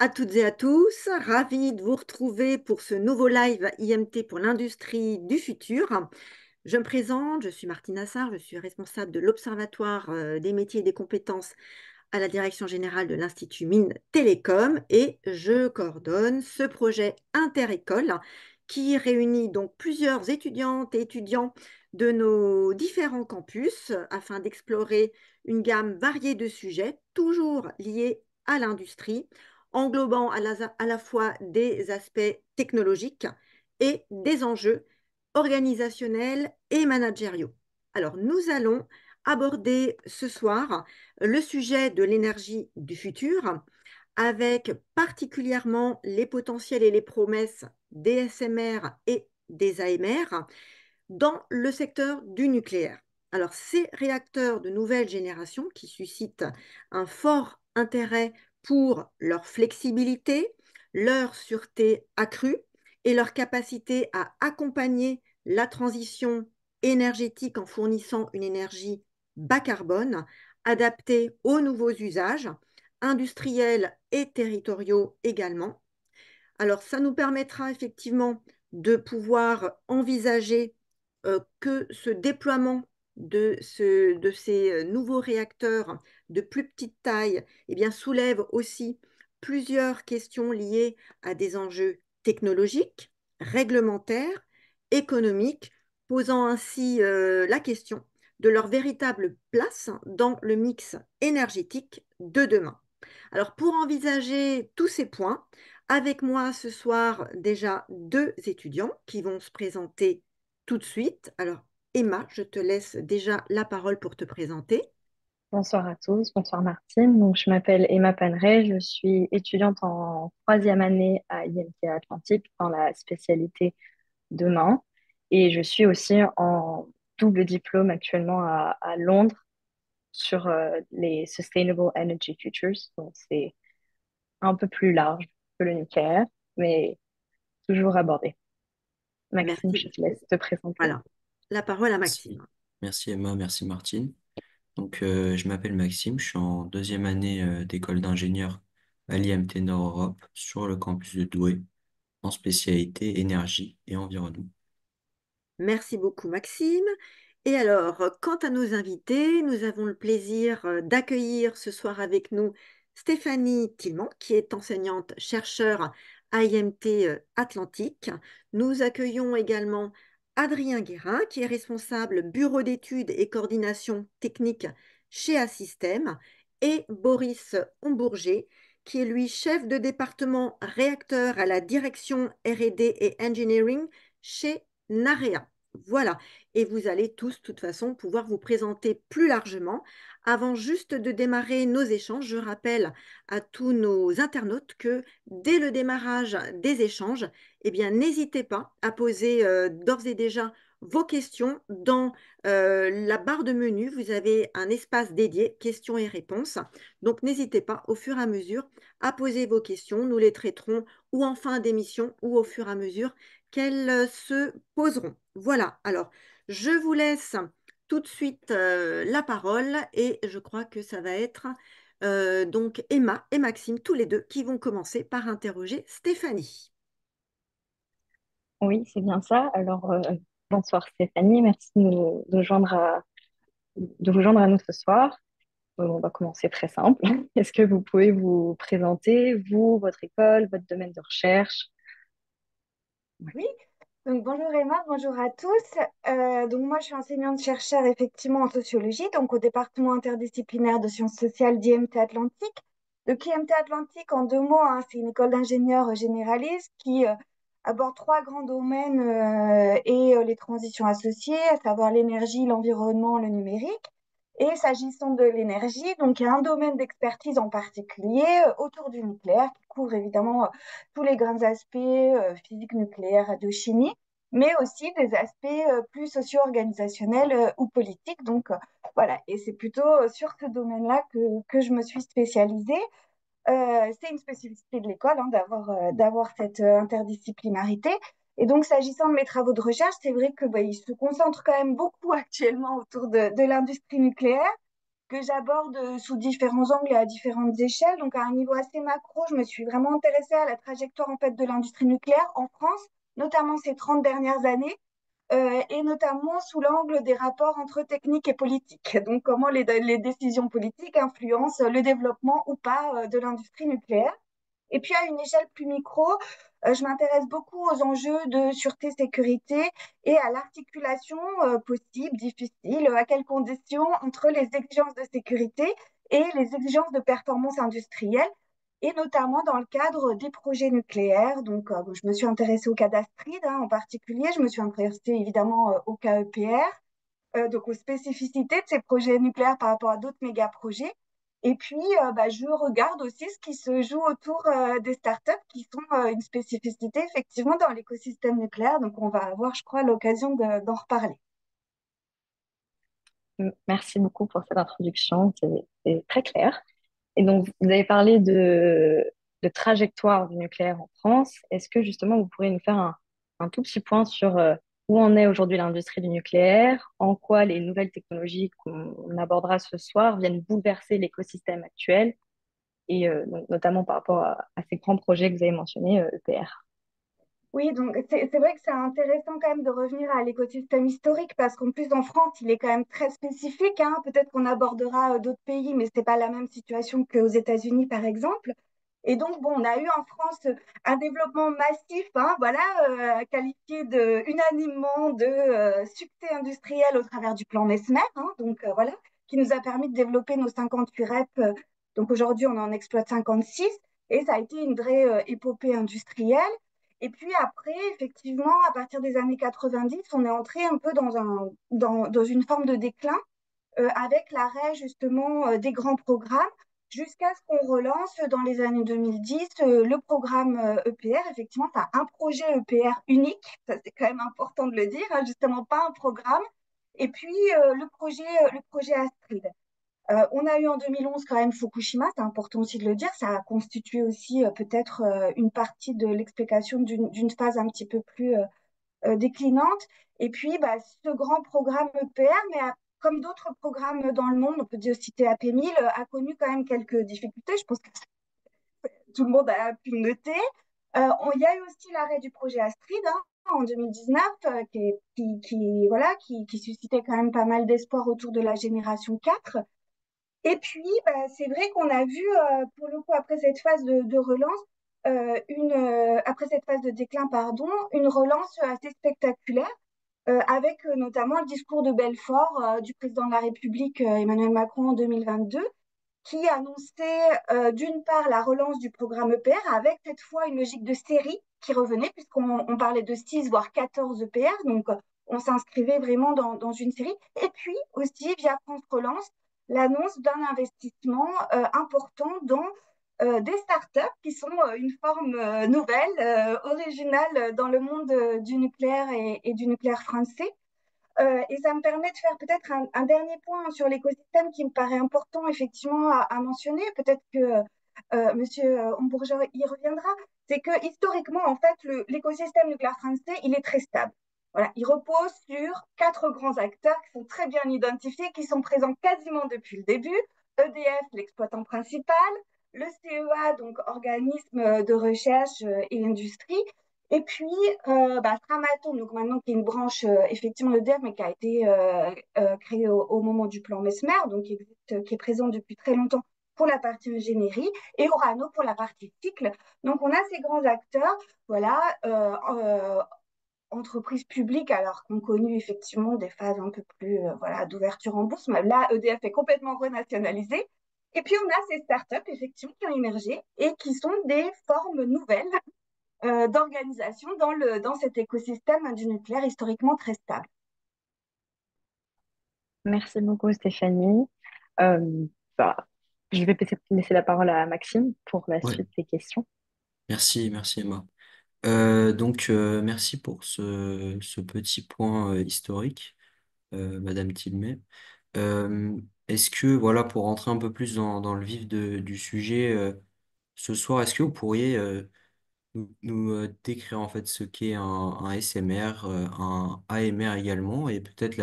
à toutes et à tous, ravi de vous retrouver pour ce nouveau live IMT pour l'industrie du futur. Je me présente, je suis Martine Assar, je suis responsable de l'Observatoire des métiers et des compétences à la Direction générale de l'Institut Mines Télécom et je coordonne ce projet interécole qui réunit donc plusieurs étudiantes et étudiants de nos différents campus afin d'explorer une gamme variée de sujets, toujours liés à l'industrie, englobant à la fois des aspects technologiques et des enjeux organisationnels et managériaux. Alors, nous allons aborder ce soir le sujet de l'énergie du futur, avec particulièrement les potentiels et les promesses des SMR et des AMR dans le secteur du nucléaire. Alors, ces réacteurs de nouvelle génération qui suscitent un fort intérêt pour leur flexibilité, leur sûreté accrue et leur capacité à accompagner la transition énergétique en fournissant une énergie bas carbone, adaptée aux nouveaux usages, industriels et territoriaux également. Alors, ça nous permettra effectivement de pouvoir envisager que ce déploiement de ces nouveaux réacteurs de plus petite taille eh bien, soulève aussi plusieurs questions liées à des enjeux technologiques, réglementaires, économiques, posant ainsi la question de leur véritable place dans le mix énergétique de demain. Alors, pour envisager tous ces points, avec moi ce soir déjà deux étudiants qui vont se présenter tout de suite. Alors, Emma, je te laisse déjà la parole pour te présenter. Bonsoir à tous, bonsoir Martine. Donc, je m'appelle Emma Paneret, je suis étudiante en troisième année à IMT Atlantique dans la spécialité de Mans et je suis aussi en double diplôme actuellement à Londres sur les Sustainable Energy Futures. Donc, c'est un peu plus large que le nucléaire, mais toujours abordé. Maxime, Merci. je te laisse te présenter. Voilà, la parole à Merci. Maxime. Merci Emma, merci Martine. Je m'appelle Maxime, je suis en deuxième année d'école d'ingénieur à l'IMT Nord-Europe sur le campus de Douai en spécialité énergie et environnement. Merci beaucoup, Maxime. Et alors, quant à nos invités, nous avons le plaisir d'accueillir ce soir avec nous Stéphanie Tillman, qui est enseignante-chercheur à IMT Atlantique. Nous accueillons également Adrien Guérin, qui est responsable bureau d'études et coordination technique chez Assystem, et Boris Hombourger, qui est lui chef de département réacteur à la direction R&D et Engineering chez Narea. Voilà, et vous allez tous, de toute façon, pouvoir vous présenter plus largement. Avant juste de démarrer nos échanges, je rappelle à tous nos internautes que dès le démarrage des échanges, eh bien, n'hésitez pas à poser d'ores et déjà vos questions dans la barre de menu. Vous avez un espace dédié, questions et réponses. Donc, n'hésitez pas au fur et à mesure à poser vos questions. Nous les traiterons ou en fin d'émission ou au fur et à mesure qu'elles se poseront. Voilà, alors je vous laisse tout de suite la parole et je crois que ça va être donc Emma et Maxime, tous les deux, qui vont commencer par interroger Stéphanie. Oui, c'est bien ça. Alors, bonsoir Stéphanie, merci de nous joindre de vous joindre à nous ce soir. On va commencer très simple. Est-ce que vous pouvez vous présenter, vous, votre école, votre domaine de recherche? Ouais. Oui, donc bonjour Emma, bonjour à tous. Donc moi je suis enseignante-chercheur effectivement en sociologie, donc au département interdisciplinaire de sciences sociales d'IMT Atlantique. Donc IMT Atlantique en deux mots, hein, c'est une école d'ingénieurs généralistes qui aborde trois grands domaines et les transitions associées, à savoir l'énergie, l'environnement, le numérique. Et s'agissant de l'énergie, donc il y a un domaine d'expertise en particulier autour du nucléaire qui couvre évidemment tous les grands aspects physique nucléaire, radiochimie, mais aussi des aspects plus socio-organisationnels ou politiques. Donc voilà, et c'est plutôt sur ce domaine-là que je me suis spécialisée. C'est une spécificité de l'école hein, d'avoir cette interdisciplinarité. Et donc, s'agissant de mes travaux de recherche, c'est vrai que ils se concentrent quand même beaucoup actuellement autour de l'industrie nucléaire, que j'aborde sous différents angles et à différentes échelles. Donc, à un niveau assez macro, je me suis vraiment intéressée à la trajectoire en fait de l'industrie nucléaire en France, notamment ces 30 dernières années, et notamment sous l'angle des rapports entre technique et politique. Donc, comment les décisions politiques influencent le développement ou pas de l'industrie nucléaire. Et puis à une échelle plus micro, je m'intéresse beaucoup aux enjeux de sûreté-sécurité et à l'articulation possible, difficile, à quelles conditions entre les exigences de sécurité et les exigences de performance industrielle, et notamment dans le cadre des projets nucléaires. Donc, je me suis intéressée au cas d'Astrid en particulier, je me suis intéressée évidemment au cas EPR, donc aux spécificités de ces projets nucléaires par rapport à d'autres méga-projets. Et puis, je regarde aussi ce qui se joue autour des startups qui sont une spécificité effectivement dans l'écosystème nucléaire. Donc, on va avoir, je crois, l'occasion d'en reparler. Merci beaucoup pour cette introduction, c'est très clair. Et donc, vous avez parlé de trajectoire du nucléaire en France. Est-ce que justement, vous pourriez nous faire un tout petit point sur où en est aujourd'hui l'industrie du nucléaire, en quoi les nouvelles technologies qu'on abordera ce soir viennent bouleverser l'écosystème actuel, et donc, notamment par rapport à ces grands projets que vous avez mentionnés, EPR. Oui, donc c'est vrai que c'est intéressant quand même de revenir à l'écosystème historique parce qu'en plus en France, il est quand même très spécifique, hein. Peut-être qu'on abordera d'autres pays, mais c'est pas la même situation qu'aux États-Unis, par exemple. Et donc, bon, on a eu en France un développement massif, hein, voilà, qualifié unanimement de succès industriel au travers du plan Messmer, hein, donc voilà, qui nous a permis de développer nos 58 REP. Donc aujourd'hui, on en exploite 56 et ça a été une vraie épopée industrielle. Et puis après, effectivement, à partir des années 90, on est entré un peu dans une forme de déclin avec l'arrêt justement des grands programmes jusqu'à ce qu'on relance dans les années 2010 le programme EPR. Effectivement, tu as un projet EPR unique, ça c'est quand même important de le dire, hein, justement pas un programme. Et puis le projet Astrid. On a eu en 2011 quand même Fukushima, c'est important aussi de le dire, ça a constitué aussi peut-être une partie de l'explication d'une phase un petit peu plus déclinante. Et puis, ce grand programme EPR, mais comme d'autres programmes dans le monde, on peut dire citer AP1000, a connu quand même quelques difficultés. Je pense que tout le monde a pu le noter. Il y a eu aussi l'arrêt du projet Astrid en 2019, voilà, qui suscitait quand même pas mal d'espoir autour de la génération 4. Et puis, c'est vrai qu'on a vu, pour le coup, après cette phase de relance, après cette phase de déclin, pardon, une relance assez spectaculaire, avec notamment le discours de Belfort du président de la République Emmanuel Macron en 2022, qui annonçait d'une part la relance du programme EPR, avec cette fois une logique de série qui revenait, puisqu'on parlait de 6 voire 14 EPR, donc on s'inscrivait vraiment dans une série. Et puis aussi, via France Relance, l'annonce d'un investissement important dans des startups qui sont une forme nouvelle, originale dans le monde du nucléaire et du nucléaire français. Et ça me permet de faire peut-être un dernier point sur l'écosystème qui me paraît important effectivement à mentionner. Peut-être que Monsieur Hombourgeois y reviendra. C'est que historiquement, en fait, l'écosystème nucléaire français, il est très stable. Voilà, il repose sur quatre grands acteurs qui sont très bien identifiés, qui sont présents quasiment depuis le début. EDF, l'exploitant principal, le CEA, donc organisme de recherche et industrie, et puis Framatome, donc maintenant qui est une branche effectivement de DEF, mais qui a été créée au moment du plan Mesmer, donc qui est présent depuis très longtemps pour la partie ingénierie, et Orano pour la partie cycle. Donc on a ces grands acteurs, voilà, entreprises publiques, alors qu'on connu effectivement des phases un peu plus voilà, d'ouverture en bourse, mais là EDF est complètement renationalisé. Et puis on a ces startups effectivement qui ont émergé et qui sont des formes nouvelles d'organisation dans cet écosystème du nucléaire historiquement très stable. Merci beaucoup, Stéphanie. Euh, bah, je vais peut-être laisser la parole à Maxime pour la Ouais, suite des questions. merci Emma. Merci pour ce petit point historique, Madame Tilmet. Euh, Est-ce que, voilà, pour rentrer un peu plus dans le vif du sujet ce soir, est-ce que vous pourriez nous décrire en fait ce qu'est un SMR, un AMR également, et peut-être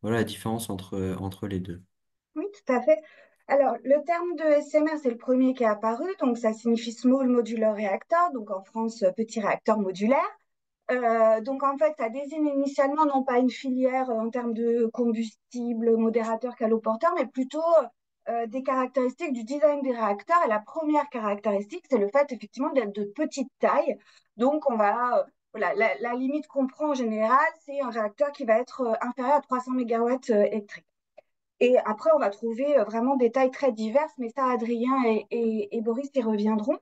voilà, la différence entre les deux? Oui, tout à fait. Alors, le terme de SMR, c'est le premier qui est apparu, donc ça signifie Small Modular Reactor, donc en France, petit réacteur modulaire. Donc en fait, ça désigne initialement non pas une filière en termes de combustible, modérateur, caloporteur, mais plutôt des caractéristiques du design des réacteurs. Et la première caractéristique, c'est le fait effectivement d'être de petite taille. Donc on va, voilà, la limite qu'on prend en général, c'est un réacteur qui va être inférieur à 300 mégawatts électriques. Et après, on va trouver vraiment des tailles très diverses, mais ça, Adrien et Boris y reviendront.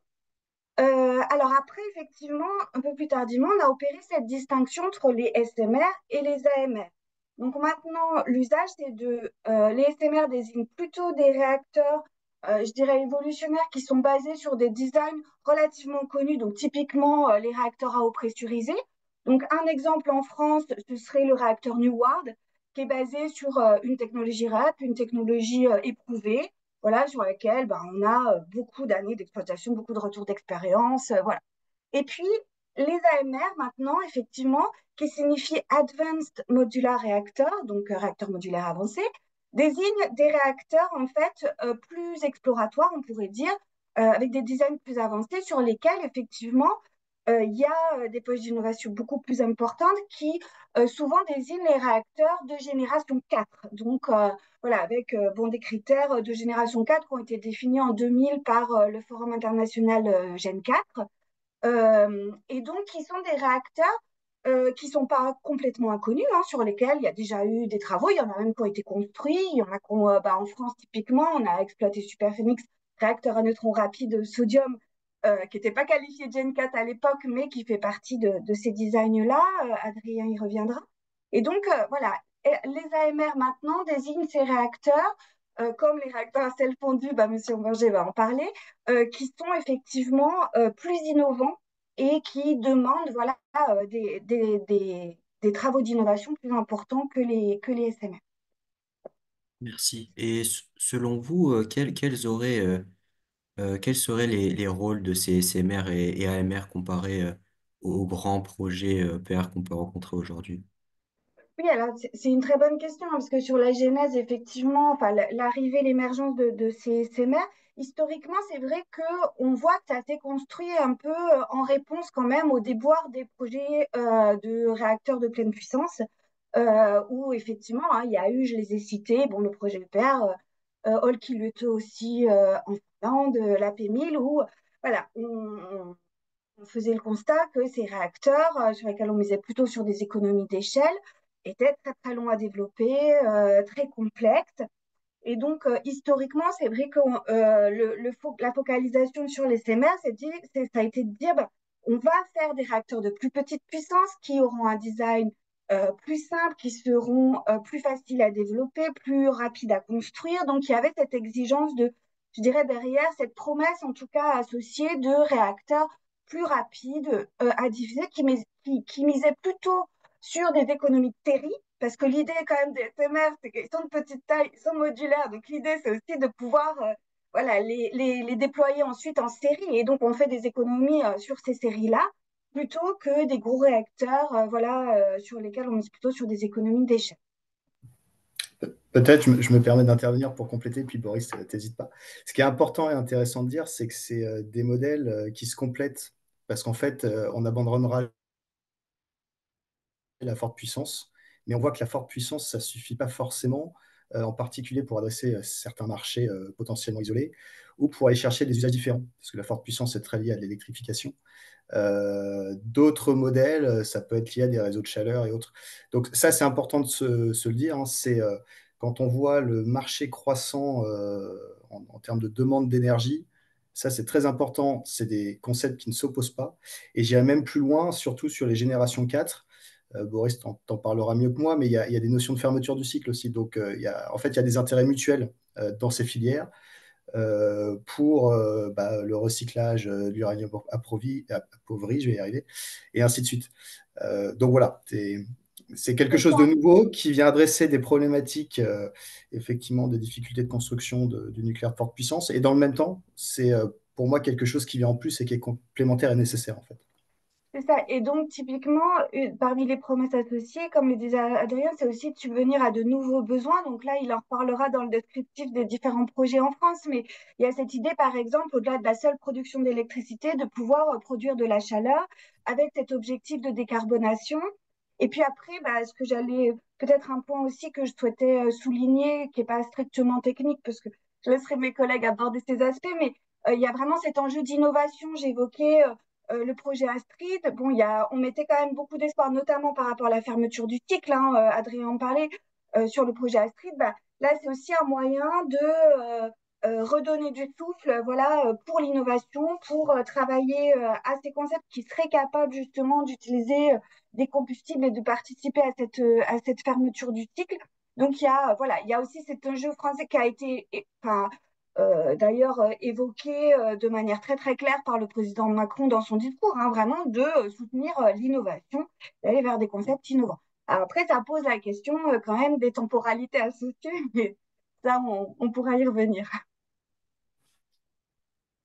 Alors après, effectivement, un peu plus tardivement, on a opéré cette distinction entre les SMR et les AMR. Donc maintenant, l'usage, c'est les SMR désignent plutôt des réacteurs, je dirais, évolutionnaires qui sont basés sur des designs relativement connus, donc typiquement les réacteurs à eau pressurisée. Donc un exemple en France, ce serait le réacteur Neward, qui est basé sur une technologie RAP, une technologie éprouvée, voilà, sur laquelle ben, on a beaucoup d'années d'exploitation, beaucoup de retours d'expérience, voilà. Et puis, les AMR, maintenant, effectivement, qui signifie Advanced Modular Reactor, donc réacteur modulaire avancé, désignent des réacteurs, en fait, plus exploratoires, on pourrait dire, avec des designs plus avancés sur lesquels, effectivement, il y a des postes d'innovation beaucoup plus importantes qui souvent désignent les réacteurs de génération 4. Donc, voilà, avec bon, des critères de génération 4 qui ont été définis en 2000 par le Forum international Gen 4. Et donc, qui sont des réacteurs qui ne sont pas complètement inconnus, hein, sur lesquels il y a déjà eu des travaux. Il y en a même qui ont été construits. Il y en a bah, en France, typiquement, on a exploité Superphénix, réacteur à neutrons rapides sodium, qui n'était pas qualifié Gen 4 à l'époque, mais qui fait partie de ces designs-là. Adrien y reviendra. Et donc, voilà, les AMR maintenant désignent ces réacteurs, comme les réacteurs à sel fondu, bah, Monsieur Berger va en parler, qui sont effectivement plus innovants et qui demandent voilà, des travaux d'innovation plus importants que les SMR. Merci. Et selon vous, quels seraient les rôles de ces SMR et AMR comparés aux grands projets PR qu'on peut rencontrer aujourd'hui? Oui, alors c'est une très bonne question, hein, parce que sur la genèse, effectivement, enfin, l'arrivée, l'émergence de ces SMR, historiquement, c'est vrai qu'on voit que ça s'est construit un peu en réponse quand même au déboire des projets de réacteurs de pleine puissance, où effectivement, hein, il y a eu, je les ai cités, bon, le projet EPR, Olkiluoto aussi en Finlande, la P1000, où voilà, on faisait le constat que ces réacteurs, sur lesquels on misait plutôt sur des économies d'échelle, étaient très très longs à développer, très complexes. Et donc, historiquement, c'est vrai que la focalisation sur les SMR, ça a été de dire, bah, on va faire des réacteurs de plus petite puissance qui auront un design plus simple, qui seront plus faciles à développer, plus rapides à construire. Donc, il y avait cette exigence de, je dirais, derrière cette promesse, en tout cas associée, de réacteurs plus rapides à diffuser, qui misaient plutôt sur des économies de série, parce que l'idée quand même des SMR, c'est qu'ils sont de petite taille, ils sont modulaires. Donc l'idée, c'est aussi de pouvoir voilà, les déployer ensuite en série. Et donc on fait des économies sur ces séries-là, plutôt que des gros réacteurs voilà, sur lesquels on mise plutôt sur des économies d'échelle. Peut-être, je me permets d'intervenir pour compléter, puis Boris, t'hésites pas. Ce qui est important et intéressant de dire, c'est que c'est des modèles qui se complètent, parce qu'en fait, on abandonnera la forte puissance, mais on voit que la forte puissance, ça ne suffit pas forcément, en particulier pour adresser certains marchés potentiellement isolés, ou pour aller chercher des usages différents, parce que la forte puissance est très liée à l'électrification. D'autres modèles, ça peut être lié à des réseaux de chaleur et autres. Donc ça, c'est important de se le dire, hein, c'est quand on voit le marché croissant en termes de demande d'énergie, ça c'est très important, c'est des concepts qui ne s'opposent pas. Et j'irai même plus loin, surtout sur les générations 4. Boris t'en parlera mieux que moi, mais il y a des notions de fermeture du cycle aussi. Donc en fait, il y a des intérêts mutuels dans ces filières pour bah, le recyclage de l'uranium appauvri, je vais y arriver, et ainsi de suite. Donc voilà, c'est quelque chose de nouveau qui vient adresser des problématiques, effectivement, de difficultés de construction du nucléaire de forte puissance, et dans le même temps, c'est pour moi quelque chose qui vient en plus et qui est complémentaire et nécessaire en fait. C'est ça. Et donc, typiquement, parmi les promesses associées, comme le disait Adrien, c'est aussi de subvenir à de nouveaux besoins. Donc là, il en reparlera dans le descriptif des différents projets en France. Mais il y a cette idée, par exemple, au-delà de la seule production d'électricité, de pouvoir produire de la chaleur avec cet objectif de décarbonation. Et puis après, bah, ce que j'allais, peut-être un point aussi que je souhaitais souligner, qui n'est pas strictement technique, parce que je laisserai mes collègues aborder ces aspects, mais il y a vraiment cet enjeu d'innovation. J'évoquais le projet Astrid. Bon, on mettait quand même beaucoup d'espoir, notamment par rapport à la fermeture du cycle, hein, Adrien en parlait, sur le projet Astrid. Bah, là, c'est aussi un moyen de redonner du souffle, voilà, pour l'innovation, pour travailler à ces concepts qui seraient capables justement d'utiliser des combustibles et de participer à cette fermeture du cycle. Donc, voilà, il y a aussi cet enjeu français qui a été, enfin, d'ailleurs évoqué de manière très très claire par le président Macron dans son discours, hein, vraiment de soutenir l'innovation, d'aller vers des concepts innovants. Alors après, ça pose la question quand même des temporalités associées, mais ça, on pourra y revenir.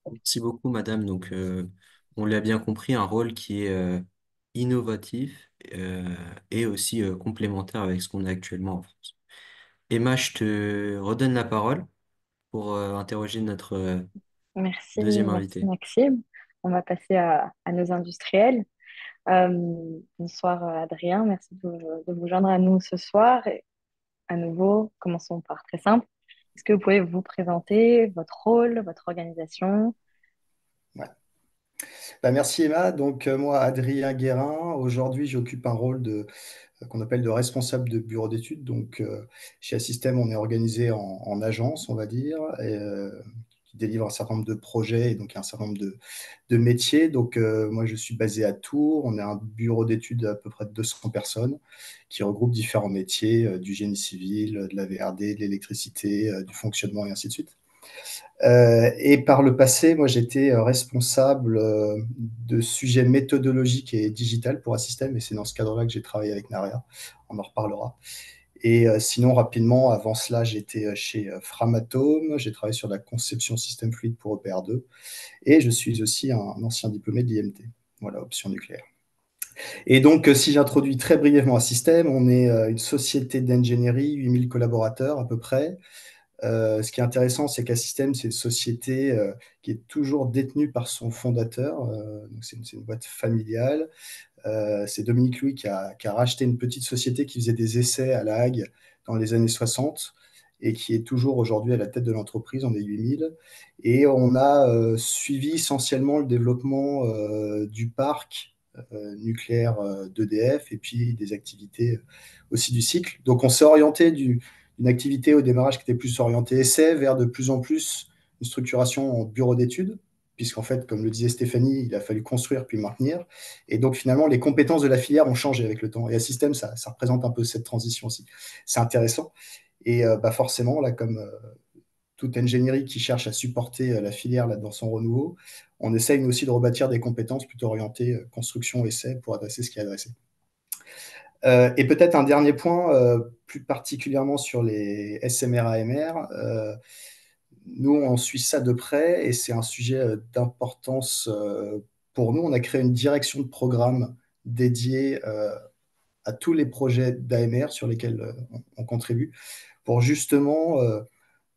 Merci beaucoup, madame. Donc, on l'a bien compris, un rôle qui est innovatif et aussi complémentaire avec ce qu'on a actuellement en France. Emma, je te redonne la parole pour interroger notre Merci, deuxième merci invité. Maxime. On va passer à nos industriels. Bonsoir Adrien, merci de vous joindre à nous ce soir. Et à nouveau, commençons par très simple. Est-ce que vous pouvez vous présenter votre rôle, votre organisation? Ouais. Bah, merci Emma. Donc moi, Adrien Guérin, aujourd'hui j'occupe un rôle qu'on appelle de responsable de bureau d'études. Donc chez Assystem, on est organisé en agence, on va dire, qui délivre un certain nombre de projets et donc un certain nombre de métiers. Donc moi, je suis basé à Tours. On est un bureau d'études d'à peu près de 200 personnes qui regroupe différents métiers, du génie civil, de la VRD, de l'électricité, du fonctionnement et ainsi de suite. Et par le passé, moi, j'étais responsable de sujets méthodologiques et digital pour Assystem, et c'est dans ce cadre-là que j'ai travaillé avec Naria. On en reparlera. Et sinon, rapidement, avant cela, j'étais chez Framatome. J'ai travaillé sur la conception système fluide pour EPR2. Et je suis aussi un ancien diplômé de l'IMT. Voilà, option nucléaire. Et donc, si j'introduis très brièvement Assystem, on est une société d'ingénierie, 8000 collaborateurs à peu près. Ce qui est intéressant, c'est qu'Assystem, c'est une société qui est toujours détenue par son fondateur. Donc c'est une boîte familiale. C'est Dominique Louis qui a racheté une petite société qui faisait des essais à La Hague dans les années 60 et qui est toujours aujourd'hui à la tête de l'entreprise. On est 8000. Et on a suivi essentiellement le développement du parc nucléaire d'EDF et puis des activités aussi du cycle. Donc on s'est orienté d'une activité au démarrage qui était plus orientée essai vers de plus en plus une structuration en bureau d'études, puisqu'en fait, comme le disait Stéphanie, il a fallu construire puis maintenir. Et donc finalement, les compétences de la filière ont changé avec le temps. Et Assystem, ça représente un peu cette transition aussi. C'est intéressant. Et forcément, là, comme toute ingénierie qui cherche à supporter la filière là, dans son renouveau, on essaye nous aussi de rebâtir des compétences plutôt orientées construction, essai pour adresser ce qui est adressé. Et peut-être un dernier point, plus particulièrement sur les SMR-AMR. Nous, on suit ça de près et c'est un sujet d'importance pour nous. On a créé une direction de programme dédiée à tous les projets d'AMR sur lesquels on contribue pour justement,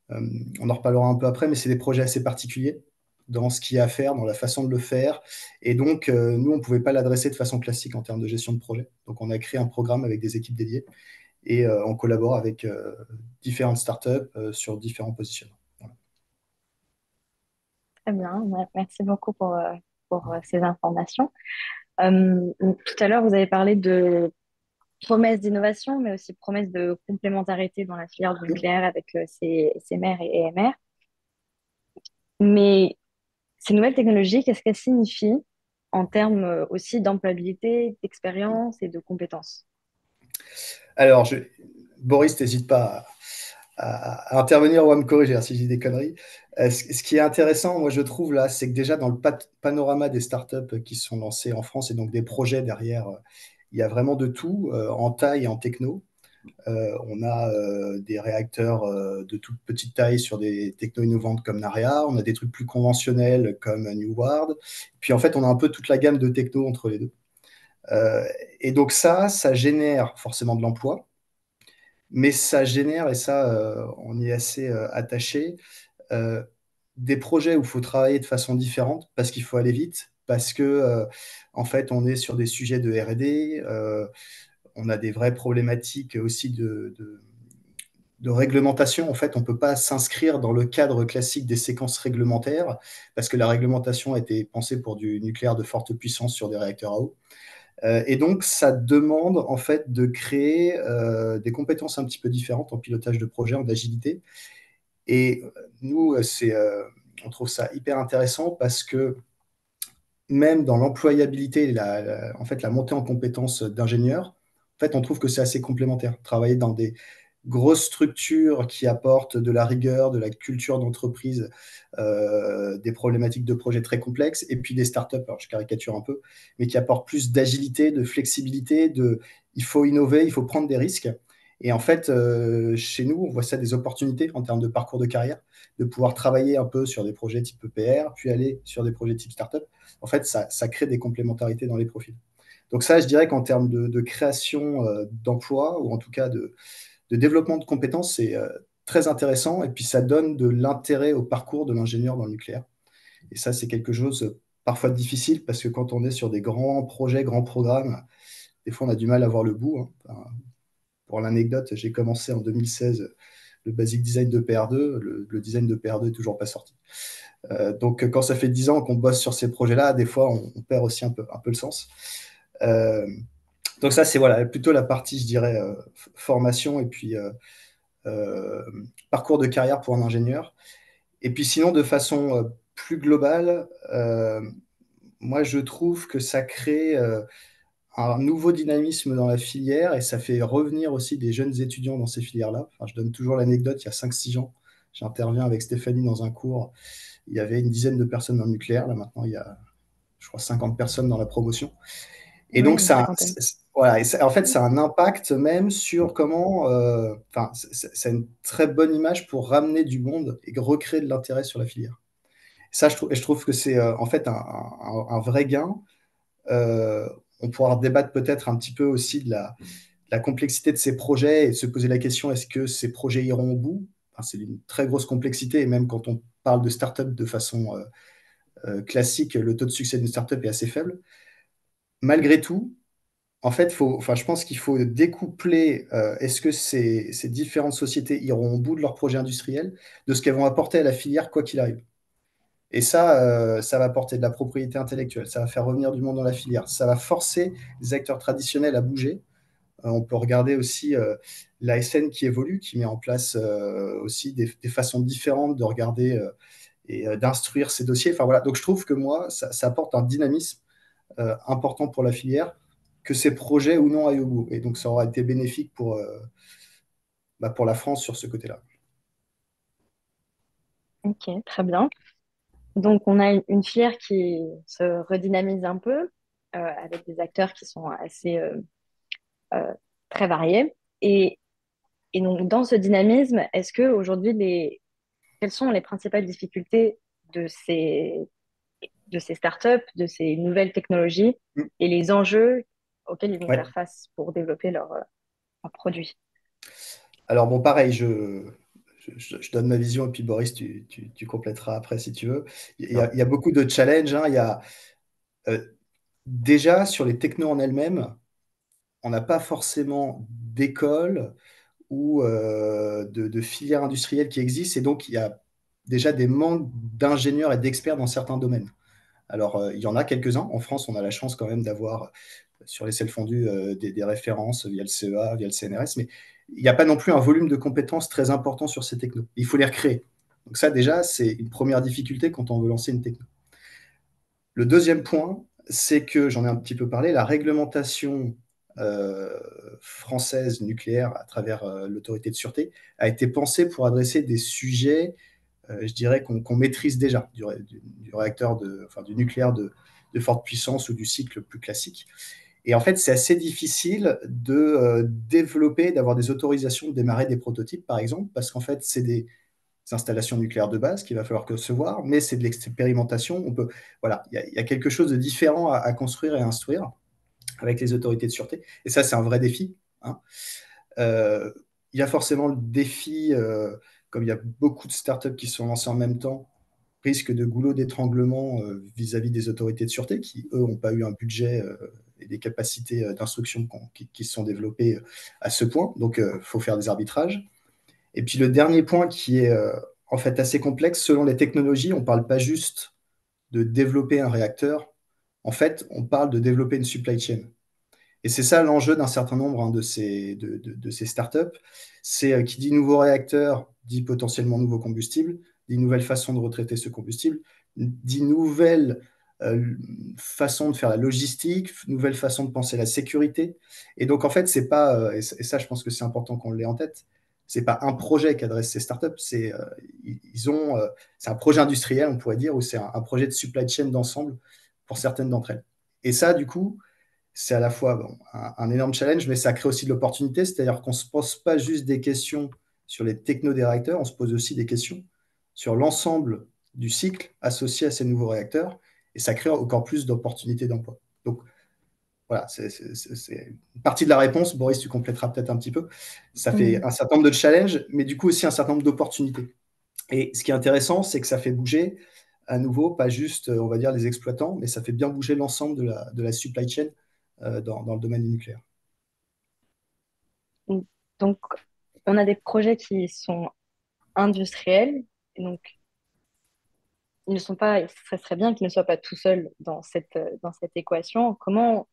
on en reparlera un peu après, mais c'est des projets assez particuliers dans ce qu'il y a à faire, dans la façon de le faire. Et donc, nous, on ne pouvait pas l'adresser de façon classique en termes de gestion de projet. Donc, on a créé un programme avec des équipes dédiées et on collabore avec différentes startups sur différents positionnements. Voilà. Très bien, merci beaucoup pour ces informations. Tout à l'heure, vous avez parlé de promesses d'innovation, mais aussi promesses de complémentarité dans la filière du nucléaire avec ces SMR et EMR. Mais ces nouvelles technologies, qu'est-ce qu'elles signifient en termes aussi d'employabilité, d'expérience et de compétences? Alors, Boris, n'hésite pas à intervenir ou à me corriger si j'ai des conneries. Ce qui est intéressant, moi, je trouve, là, c'est que déjà dans le panorama des startups qui sont lancées en France et donc des projets derrière, il y a vraiment de tout en taille et en techno. On a des réacteurs de toute petite taille sur des technos innovantes comme Naria. On a des trucs plus conventionnels comme New Ward. Puis en fait, on a un peu toute la gamme de techno entre les deux. Euh, et donc ça génère forcément de l'emploi, mais ça génère, et ça, on y est assez attaché, euh, des projets où il faut travailler de façon différente parce qu'il faut aller vite, parce que en fait, on est sur des sujets de R&D, on a des vraies problématiques aussi de réglementation. En fait, on ne peut pas s'inscrire dans le cadre classique des séquences réglementaires parce que la réglementation a été pensée pour du nucléaire de forte puissance sur des réacteurs à eau. Et donc, ça demande en fait de créer des compétences un petit peu différentes en pilotage de projet, en agilité. Et nous, on trouve ça hyper intéressant parce que même dans l'employabilité, en fait, la montée en compétences d'ingénieurs, en fait, on trouve que c'est assez complémentaire. Travailler dans des grosses structures qui apportent de la rigueur, de la culture d'entreprise, des problématiques de projets très complexes, et puis des startups, alors je caricature un peu, mais qui apportent plus d'agilité, de flexibilité, il faut innover, il faut prendre des risques. Et en fait, chez nous, on voit ça des opportunités en termes de parcours de carrière, de pouvoir travailler un peu sur des projets type EPR, puis aller sur des projets type startup. En fait, ça crée des complémentarités dans les profils. Donc ça, je dirais qu'en termes de création d'emplois, ou en tout cas de développement de compétences, c'est très intéressant. Et puis ça donne de l'intérêt au parcours de l'ingénieur dans le nucléaire. Et ça, c'est quelque chose parfois de difficile parce que quand on est sur des grands projets, grands programmes, des fois on a du mal à voir le bout, hein. Enfin, pour l'anecdote, j'ai commencé en 2016 le basic design de PR2. Le design de PR2 est toujours pas sorti. Donc, quand ça fait 10 ans qu'on bosse sur ces projets-là, des fois, on perd aussi un peu le sens. Euh, donc ça, c'est voilà, plutôt la partie, je dirais, formation et puis euh, parcours de carrière pour un ingénieur. Et puis sinon, de façon plus globale, moi, je trouve que ça crée un nouveau dynamisme dans la filière et ça fait revenir aussi des jeunes étudiants dans ces filières-là. Enfin, je donne toujours l'anecdote, il y a 5-6 ans, j'interviens avec Stéphanie dans un cours, il y avait une dizaine de personnes dans le nucléaire, là maintenant il y a, je crois, 50 personnes dans la promotion. Et Oui, donc, une cinquantaine. voilà, en fait, ça a un impact même sur comment, enfin, c'est une très bonne image pour ramener du monde et recréer de l'intérêt sur la filière. Ça, je trouve que c'est en fait un vrai gain. Euh, on pourra débattre peut-être un petit peu aussi de la complexité de ces projets et se poser la question, est-ce que ces projets iront au bout? Enfin, c'est une très grosse complexité et même quand on parle de start-up de façon classique, le taux de succès d'une start-up est assez faible. Malgré tout, en fait, enfin, je pense qu'il faut découpler est-ce que ces différentes sociétés iront au bout de leur projet industriel de ce qu'elles vont apporter à la filière quoi qu'il arrive. Et ça va apporter de la propriété intellectuelle, ça va faire revenir du monde dans la filière, ça va forcer les acteurs traditionnels à bouger. On peut regarder aussi l'ASN qui évolue, qui met en place aussi des façons différentes de regarder et d'instruire ces dossiers. Enfin voilà, donc je trouve que moi, ça apporte un dynamisme important pour la filière, que ces projets ou non aillent au bout. Et donc ça aura été bénéfique pour la France sur ce côté-là. Ok, très bien. Donc, on a une filière qui se redynamise un peu, avec des acteurs qui sont assez euh, très variés. Et donc, dans ce dynamisme, est-ce que aujourd'hui, quelles sont les principales difficultés de ces startups, de ces nouvelles technologies Mm. et les enjeux auxquels ils vont Ouais. faire face pour développer leurs produits? Alors bon, pareil, je donne ma vision et puis Boris, tu compléteras après si tu veux. Il y a beaucoup de challenges, hein. Il y a, euh, déjà sur les technos en elles-mêmes, on n'a pas forcément d'école ou de filières industrielles qui existent et donc il y a déjà des manques d'ingénieurs et d'experts dans certains domaines. Alors, il y en a quelques-uns. En France, on a la chance quand même d'avoir sur les sels fondus des références via le CEA, via le CNRS, mais il n'y a pas non plus un volume de compétences très important sur ces technos. Il faut les recréer. Donc ça, déjà, c'est une première difficulté quand on veut lancer une techno. Le deuxième point, c'est que, j'en ai un petit peu parlé, la réglementation euh, française nucléaire à travers l'autorité de sûreté a été pensée pour adresser des sujets je dirais qu'on maîtrise déjà du réacteur enfin, du nucléaire de forte puissance ou du cycle plus classique. Et en fait, c'est assez difficile de développer, d'avoir des autorisations de démarrer des prototypes, par exemple, parce qu'en fait, c'est des installations nucléaires de base qu'il va falloir concevoir, mais c'est de l'expérimentation. Voilà, il y a quelque chose de différent à construire et à instruire. avec les autorités de sûreté. Et ça, c'est un vrai défi, hein. Il y a forcément le défi, comme il y a beaucoup de startups qui sont lancées en même temps, risque de goulot d'étranglement vis-à-vis des autorités de sûreté qui, eux, n'ont pas eu un budget et des capacités d'instruction qui se sont développées à ce point. Donc, il faut faire des arbitrages. Et puis, le dernier point qui est en fait assez complexe, selon les technologies, on ne parle pas juste de développer un réacteur. En fait, on parle de développer une supply chain. Et c'est ça l'enjeu d'un certain nombre, hein, de ces startups. C'est qui dit nouveau réacteur, dit potentiellement nouveau combustible, dit nouvelle façon de retraiter ce combustible, dit nouvelle façon de faire la logistique, nouvelle façon de penser la sécurité. Et donc, en fait, c'est pas, et ça, je pense que c'est important qu'on l'ait en tête, c'est pas un projet qu'adressent ces startups, c'est c'est un projet industriel, on pourrait dire, ou c'est un projet de supply chain d'ensemble pour certaines d'entre elles. Et ça, du coup, c'est à la fois un énorme challenge, mais ça crée aussi de l'opportunité, c'est-à-dire qu'on ne se pose pas juste des questions sur les technos des réacteurs, on se pose aussi des questions sur l'ensemble du cycle associé à ces nouveaux réacteurs, et ça crée encore plus d'opportunités d'emploi. Donc voilà, c'est une partie de la réponse. Boris, tu compléteras peut-être un petit peu. Ça fait un certain nombre de challenges, mais du coup aussi un certain nombre d'opportunités. Et ce qui est intéressant, c'est que ça fait bouger à nouveau, pas juste, on va dire, les exploitants, mais ça fait bien bouger l'ensemble de la supply chain dans le domaine du nucléaire. Donc, on a des projets qui sont industriels, et donc ils ne sont pas, ça serait bien qu'ils ne soient pas tout seuls dans cette équation. Comment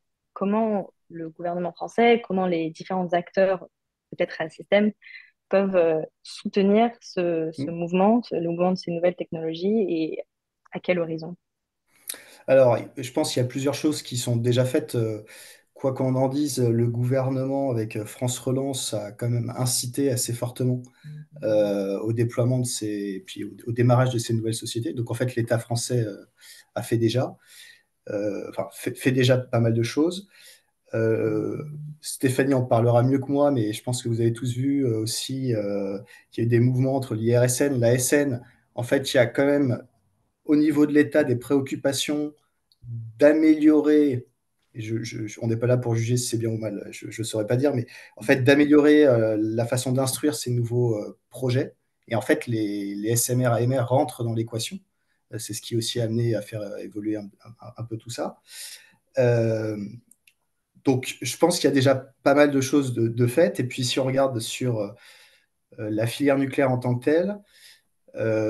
le gouvernement français, comment les différents acteurs, peut-être à système, peuvent soutenir ce mouvement, le mouvement de ces nouvelles technologies et à quel horizon? Alors, je pense qu'il y a plusieurs choses qui sont déjà faites. Quoi qu'on en dise, le gouvernement, avec France Relance, a quand même incité assez fortement au déploiement de puis au démarrage de ces nouvelles sociétés. Donc, en fait, l'État français a fait déjà, fait déjà pas mal de choses. Stéphanie en parlera mieux que moi, mais je pense que vous avez tous vu aussi qu'il y a eu des mouvements entre l'IRSN, la SN. En fait, il y a quand même au niveau de l'État des préoccupations d'améliorer, on n'est pas là pour juger si c'est bien ou mal, je ne saurais pas dire, mais en fait d'améliorer la façon d'instruire ces nouveaux projets. Et en fait, les SMR, AMR rentrent dans l'équation. C'est ce qui aussi a amené à faire évoluer un peu tout ça. Donc, je pense qu'il y a déjà pas mal de choses de faites. Et puis, si on regarde sur la filière nucléaire en tant que telle,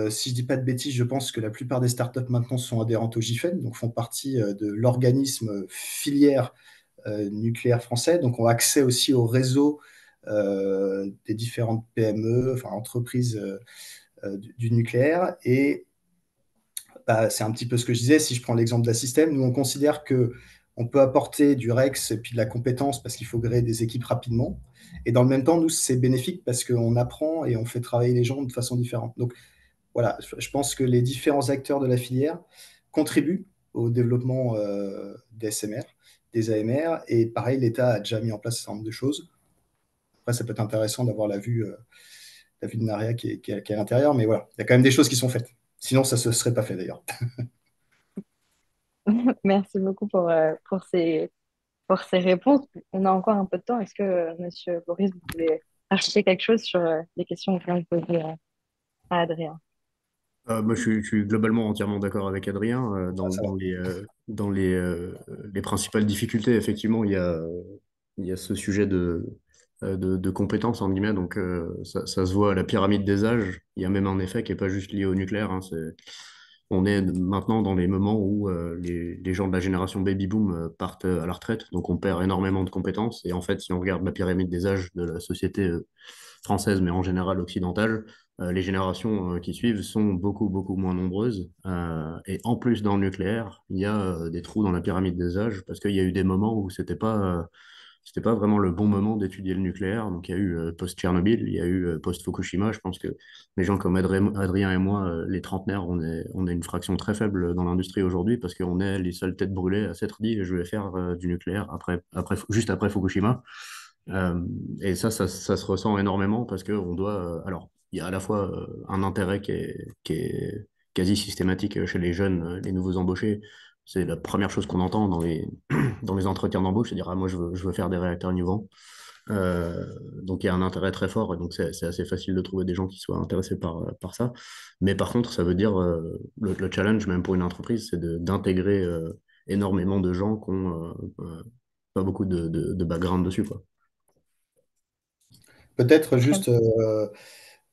si je ne dis pas de bêtises, je pense que la plupart des startups maintenant sont adhérentes au GIFEN, donc font partie de l'organisme filière nucléaire français. Donc, ont accès aussi au réseau des différentes PME, enfin entreprises du nucléaire. Et bah, c'est un petit peu ce que je disais. Si je prends l'exemple d'un système, nous, on considère que on peut apporter du REX et puis de la compétence parce qu'il faut créer des équipes rapidement. Et dans le même temps, nous, c'est bénéfique parce qu'on apprend et on fait travailler les gens de façon différente. Donc, voilà, je pense que les différents acteurs de la filière contribuent au développement des SMR, des AMR, et pareil, l'État a déjà mis en place un certain nombre de choses. Après, ça peut être intéressant d'avoir la vue de Naria qui est à l'intérieur, mais voilà, il y a quand même des choses qui sont faites. Sinon, ça ne se serait pas fait d'ailleurs. Merci beaucoup pour ces réponses. On a encore un peu de temps. Est-ce que, Monsieur Boris, vous voulez ajouter quelque chose sur les questions que je viens de poser à Adrien? Moi, je suis globalement entièrement d'accord avec Adrien. Ça va. Dans les principales difficultés, effectivement, il y a ce sujet de compétences, en guillemets. Donc, ça se voit à la pyramide des âges. Il y a même un effet qui n'est pas juste lié au nucléaire, hein. On est maintenant dans les moments où les gens de la génération baby-boom partent à la retraite. Donc, on perd énormément de compétences. Et en fait, si on regarde la pyramide des âges de la société française, mais en général occidentale, les générations qui suivent sont beaucoup, beaucoup moins nombreuses. Et en plus, dans le nucléaire, il y a des trous dans la pyramide des âges parce qu'il y a eu des moments où c'était pas vraiment le bon moment d'étudier le nucléaire. Donc, il y a eu post-Tchernobyl, il y a eu post-Fukushima. Je pense que les gens comme Adrien et moi, les trentenaires, on est une fraction très faible dans l'industrie aujourd'hui parce qu'on est les seules têtes brûlées à s'être dit, je vais faire du nucléaire juste après Fukushima. Et ça se ressent énormément parce qu'on doit. Alors, il y a à la fois un intérêt qui est quasi systématique chez les jeunes, les nouveaux embauchés, c'est la première chose qu'on entend dans les entretiens d'embauche, c'est dire, ah, moi, je veux faire des réacteurs innovants. Euh, donc il y a un intérêt très fort, et donc c'est assez facile de trouver des gens qui soient intéressés par ça. Mais par contre, ça veut dire, le challenge, même pour une entreprise, c'est d'intégrer énormément de gens qui ont pas beaucoup de background dessus, quoi. Peut-être Très- juste,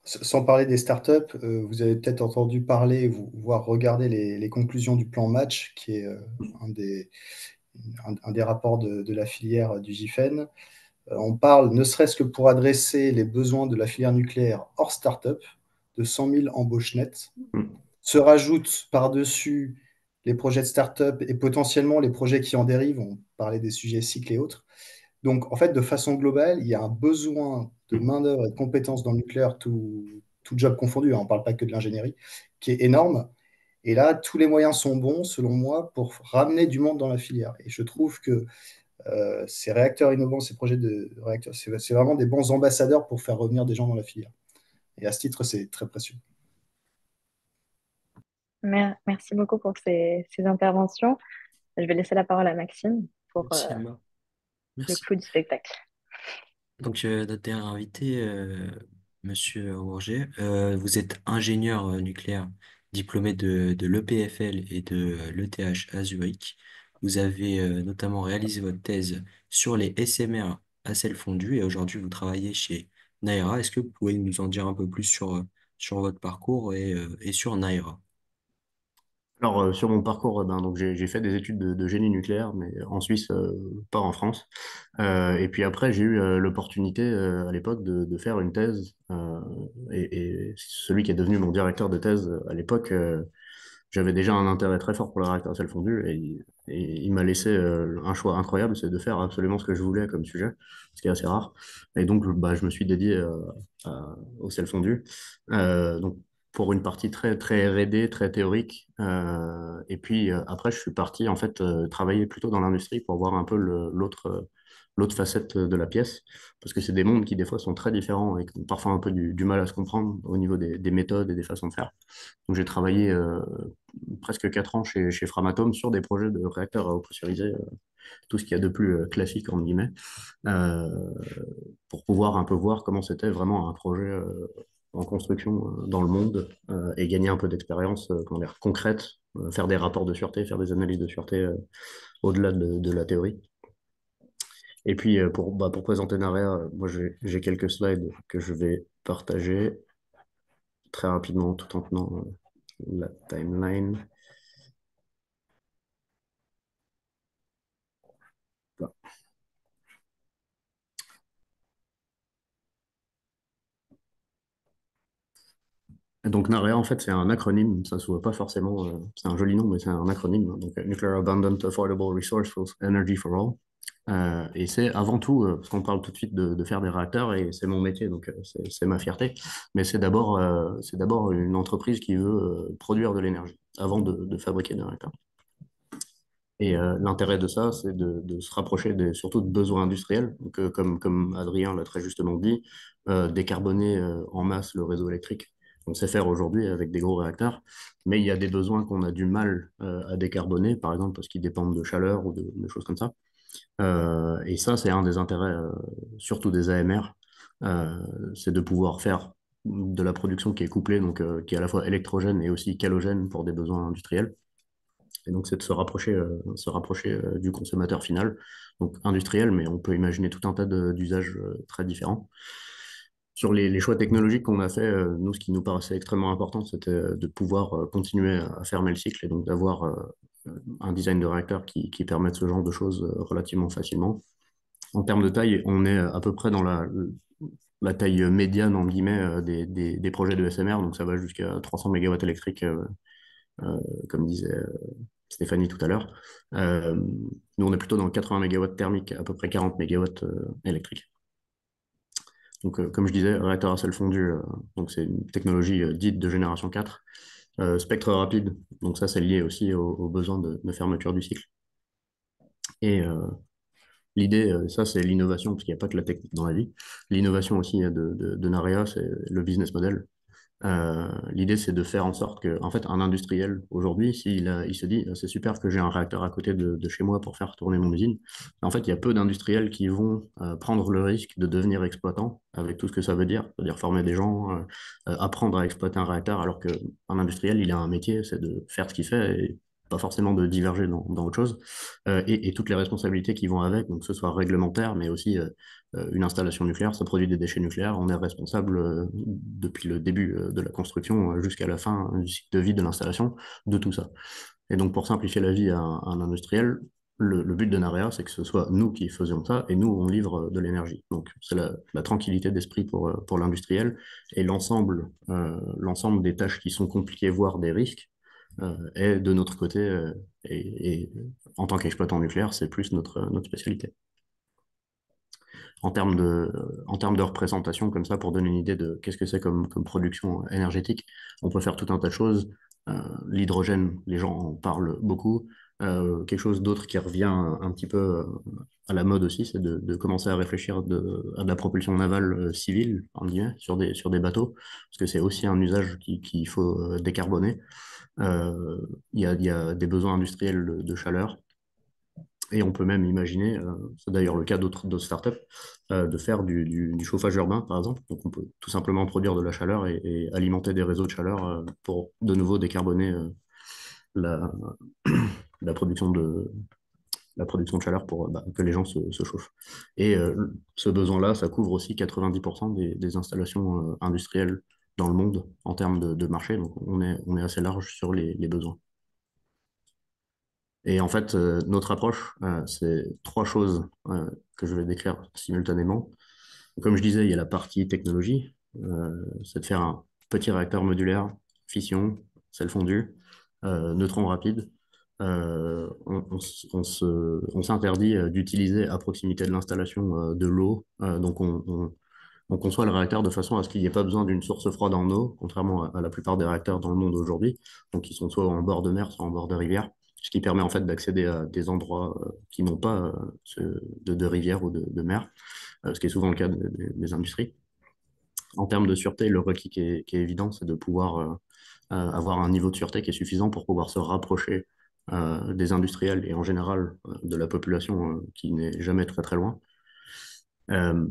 sans parler des startups, vous avez peut-être entendu parler, voire regarder les conclusions du plan Match, qui est un des, un des rapports de la filière du GIFEN. On parle, ne serait-ce que pour adresser les besoins de la filière nucléaire hors startup, de 100 000 embauches nettes. Mm. Se rajoutent par-dessus les projets de start-up et potentiellement les projets qui en dérivent. On parlait des sujets cycles et autres. Donc, en fait, de façon globale, il y a un besoin de Mm. main-d'œuvre et de compétences dans le nucléaire, tout job confondu, hein, on ne parle pas que de l'ingénierie, qui est énorme. Et là, tous les moyens sont bons, selon moi, pour ramener du monde dans la filière. Et je trouve que ces réacteurs innovants, ces projets de réacteurs, c'est vraiment des bons ambassadeurs pour faire revenir des gens dans la filière. Et à ce titre, c'est très précieux. Merci beaucoup pour ces interventions. Je vais laisser la parole à Maxime pour Merci, Emma. le Merci. clou du spectacle. Donc, notre dernier invité, Monsieur Roger, vous êtes ingénieur nucléaire, diplômé de l'EPFL et de l'ETH à Zurich. Vous avez notamment réalisé votre thèse sur les SMR à sel fondu et aujourd'hui vous travaillez chez Naira. Est-ce que vous pouvez nous en dire un peu plus sur votre parcours et sur Naira? Alors, sur mon parcours, ben, donc j'ai fait des études de génie nucléaire, mais en Suisse, pas en France. Et puis après, j'ai eu l'opportunité à l'époque de faire une thèse. Et celui qui est devenu mon directeur de thèse à l'époque, j'avais déjà un intérêt très fort pour le réacteur à sel fondu, et il m'a laissé un choix incroyable, c'est de faire absolument ce que je voulais comme sujet, ce qui est assez rare. Et donc, bah, je me suis dédié au sel fondu. Donc, pour une partie très, très R&D, très théorique. Et puis après, je suis parti en fait travailler plutôt dans l'industrie pour voir un peu l'autre facette de la pièce, parce que c'est des mondes qui des fois sont très différents et qui ont parfois un peu du mal à se comprendre au niveau des méthodes et des façons de faire. Donc j'ai travaillé presque 4 ans chez Framatome sur des projets de réacteurs à eau pressurisée, tout ce qu'il y a de plus classique, entre guillemets, euh, pour pouvoir un peu voir comment c'était vraiment un projet en construction dans le monde, et gagner un peu d'expérience comment dire, concrète, faire des rapports de sûreté, faire des analyses de sûreté au-delà de la théorie. Et puis pour présenter Narea, moi j'ai quelques slides que je vais partager très rapidement tout en tenant la timeline. Voilà. Et donc NAREA, en fait, c'est un acronyme, ça se voit pas forcément, c'est un joli nom, mais c'est un acronyme, donc Nuclear Abundant Affordable Resourceful Energy for All. Et c'est avant tout, parce qu'on parle tout de suite de faire des réacteurs, et c'est mon métier, donc c'est ma fierté, mais c'est d'abord une entreprise qui veut produire de l'énergie avant de fabriquer des réacteurs. Et l'intérêt de ça, c'est de se rapprocher surtout de besoins industriels. Donc, comme Adrien l'a très justement dit, décarboner en masse le réseau électrique. On sait faire aujourd'hui avec des gros réacteurs, mais il y a des besoins qu'on a du mal à décarboner, par exemple parce qu'ils dépendent de chaleur ou de choses comme ça. Et ça, c'est un des intérêts, surtout des AMR, c'est de pouvoir faire de la production qui est couplée, donc qui est à la fois électrogène et aussi calogène pour des besoins industriels. Et donc, c'est de se rapprocher du consommateur final, donc industriel, mais on peut imaginer tout un tas d'usages très différents. Sur les choix technologiques qu'on a fait, nous, ce qui nous paraissait extrêmement important, c'était de pouvoir continuer à fermer le cycle et donc d'avoir un design de réacteur qui permette ce genre de choses relativement facilement. En termes de taille, on est à peu près dans la taille médiane, en guillemets, des projets de SMR, donc ça va jusqu'à 300 mégawatts électriques, comme disait Stéphanie tout à l'heure. Nous, on est plutôt dans 80 mégawatts thermiques, à peu près 40 mégawatts électriques. Donc, comme je disais, réacteur à sel fondu, donc c'est une technologie dite de génération 4. Spectre rapide, donc ça, c'est lié aussi aux besoins de fermeture du cycle. Et l'idée, ça, c'est l'innovation, parce qu'il n'y a pas que la technique dans la vie. L'innovation aussi de Narea, c'est le business model. L'idée, c'est de faire en sorte que, en fait, un industriel, aujourd'hui, il se dit, c'est super que j'ai un réacteur à côté de chez moi pour faire tourner mon usine. En fait, il y a peu d'industriels qui vont prendre le risque de devenir exploitants, avec tout ce que ça veut dire, c'est-à-dire former des gens, apprendre à exploiter un réacteur, alors qu'un industriel, il a un métier, c'est de faire ce qu'il fait et pas forcément de diverger dans autre chose. Et toutes les responsabilités qui vont avec, donc que ce soit réglementaire, mais aussi une installation nucléaire, ça produit des déchets nucléaires, on est responsable depuis le début de la construction jusqu'à la fin du cycle de vie de l'installation de tout ça. Et donc pour simplifier la vie à un industriel, le but de Narea, c'est que ce soit nous qui faisions ça et nous, on livre de l'énergie. Donc c'est la tranquillité d'esprit pour l'industriel et l'ensemble des tâches qui sont compliquées, voire des risques. Et de notre côté, et en tant qu'exploitant nucléaire, c'est plus notre spécialité en termes de représentation, comme ça, pour donner une idée de qu'est-ce que c'est comme production énergétique, on peut faire tout un tas de choses. L'hydrogène, les gens en parlent beaucoup. Quelque chose d'autre qui revient un petit peu à la mode aussi, c'est de commencer à réfléchir à de la propulsion navale civile, en guillemets, sur des bateaux, parce que c'est aussi un usage qu'il faut décarboner. Il y a des besoins industriels de chaleur. Et on peut même imaginer, c'est d'ailleurs le cas d'autres startups, de faire du chauffage urbain, par exemple. Donc on peut tout simplement produire de la chaleur et alimenter des réseaux de chaleur pour de nouveau décarboner la, la production la production de chaleur pour que les gens se chauffent. Et ce besoin-là, ça couvre aussi 90% des installations industrielles dans le monde en termes de marché. Donc on est assez large sur les besoins. Et en fait, notre approche, c'est trois choses que je vais décrire simultanément. Comme je disais, il y a la partie technologie, c'est de faire un petit réacteur modulaire, fission, sel fondu, neutron rapide. On s'interdit d'utiliser à proximité de l'installation de l'eau. Donc on conçoit le réacteur de façon à ce qu'il n'y ait pas besoin d'une source froide en eau, contrairement à la plupart des réacteurs dans le monde aujourd'hui. Donc ils sont soit en bord de mer, soit en bord de rivière, ce qui permet en fait d'accéder à des endroits qui n'ont pas de rivière ou de mer, ce qui est souvent le cas des industries. En termes de sûreté, le requis qui est évident, c'est de pouvoir avoir un niveau de sûreté qui est suffisant pour pouvoir se rapprocher des industriels et en général de la population qui n'est jamais très très loin. Euh,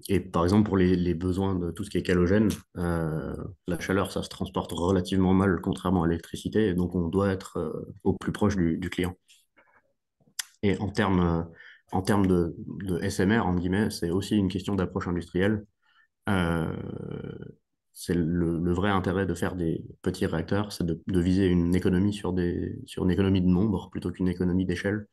et par exemple, pour les besoins de tout ce qui est calogène, la chaleur, ça se transporte relativement mal, contrairement à l'électricité, et donc on doit être au plus proche du client. Et en termes de SMR, entre guillemets, c'est aussi une question d'approche industrielle. Euh, c'est le vrai intérêt de faire des petits réacteurs, c'est de viser une économie sur une économie de nombre plutôt qu'une économie d'échelle.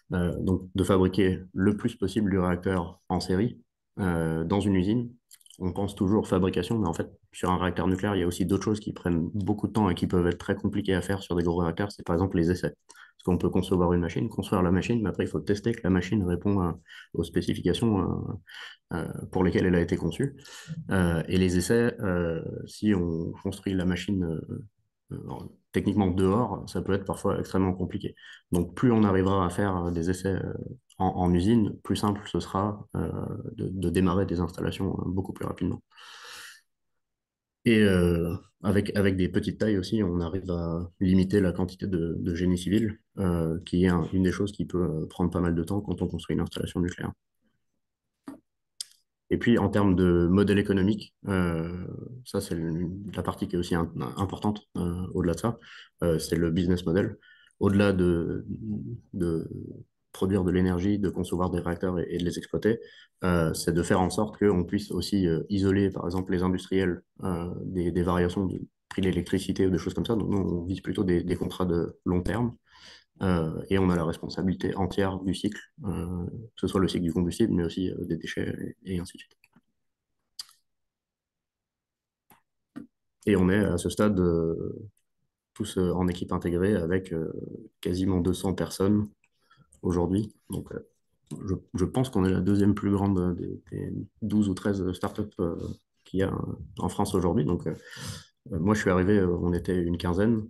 Donc de fabriquer le plus possible du réacteur en série dans une usine. On pense toujours fabrication, mais en fait, sur un réacteur nucléaire, il y a aussi d'autres choses qui prennent beaucoup de temps et qui peuvent être très compliquées à faire sur des gros réacteurs. C'est par exemple les essais. Parce qu'on peut concevoir une machine, construire la machine, mais après, il faut tester que la machine répond aux spécifications pour lesquelles elle a été conçue. Et les essais, si on construit la machine techniquement dehors, ça peut être parfois extrêmement compliqué. Donc plus on arrivera à faire des essais en usine, plus simple ce sera de démarrer des installations beaucoup plus rapidement. Et avec des petites tailles aussi, on arrive à limiter la quantité de génie civil, qui est une des choses qui peut prendre pas mal de temps quand on construit une installation nucléaire. Et puis, en termes de modèle économique, ça, c'est la partie qui est aussi importante au-delà de ça, c'est le business model. Au-delà de produire de l'énergie, de concevoir des réacteurs et de les exploiter, c'est de faire en sorte qu'on puisse aussi isoler, par exemple, les industriels des variations du prix de l'électricité ou des choses comme ça. Donc, nous, on vise plutôt des contrats de long terme. Et on a la responsabilité entière du cycle, que ce soit le cycle du combustible, mais aussi des déchets et ainsi de suite. Et on est à ce stade tous en équipe intégrée avec quasiment 200 personnes aujourd'hui. Donc je pense qu'on est la deuxième plus grande des 12 ou 13 startups qu'il y a en France aujourd'hui. Donc moi, je suis arrivé, on était une quinzaine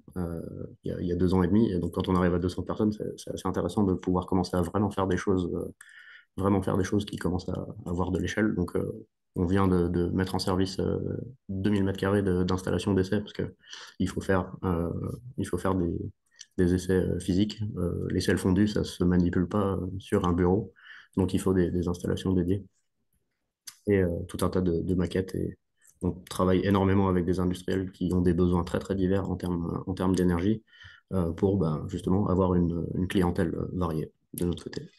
il y a 2 ans et demi. Et donc, quand on arrive à 200 personnes, c'est assez intéressant de pouvoir commencer à vraiment faire des choses qui commencent à avoir de l'échelle. Donc, on vient de mettre en service 2000 mètres carrés d'installation d'essais parce que il faut faire, euh, il faut faire des essais physiques. Les selles fondues, ça se manipule pas sur un bureau, donc il faut des installations dédiées et tout un tas de maquettes. Et on travaille énormément avec des industriels qui ont des besoins très très divers en termes d'énergie pour ben, justement avoir une clientèle variée de notre côté.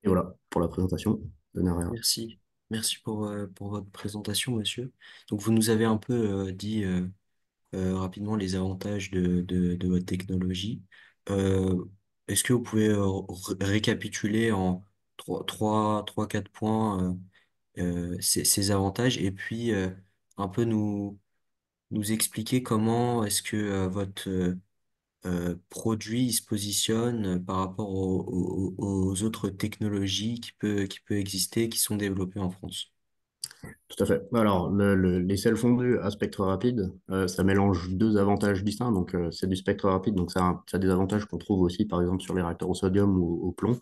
Et voilà pour la présentation de Nerea. Merci. Merci pour votre présentation, monsieur. Donc, vous nous avez un peu dit rapidement les avantages de votre technologie. Euh, Est-ce que vous pouvez récapituler en quatre points ces avantages et puis un peu nous expliquer comment est-ce que votre produit il se positionne par rapport aux autres technologies qui peut exister, qui sont développées en France. Tout à fait. Alors, les sels fondus à spectre rapide, ça mélange deux avantages distincts. Donc, c'est du spectre rapide, donc ça a des avantages qu'on trouve aussi, par exemple, sur les réacteurs au sodium ou au plomb.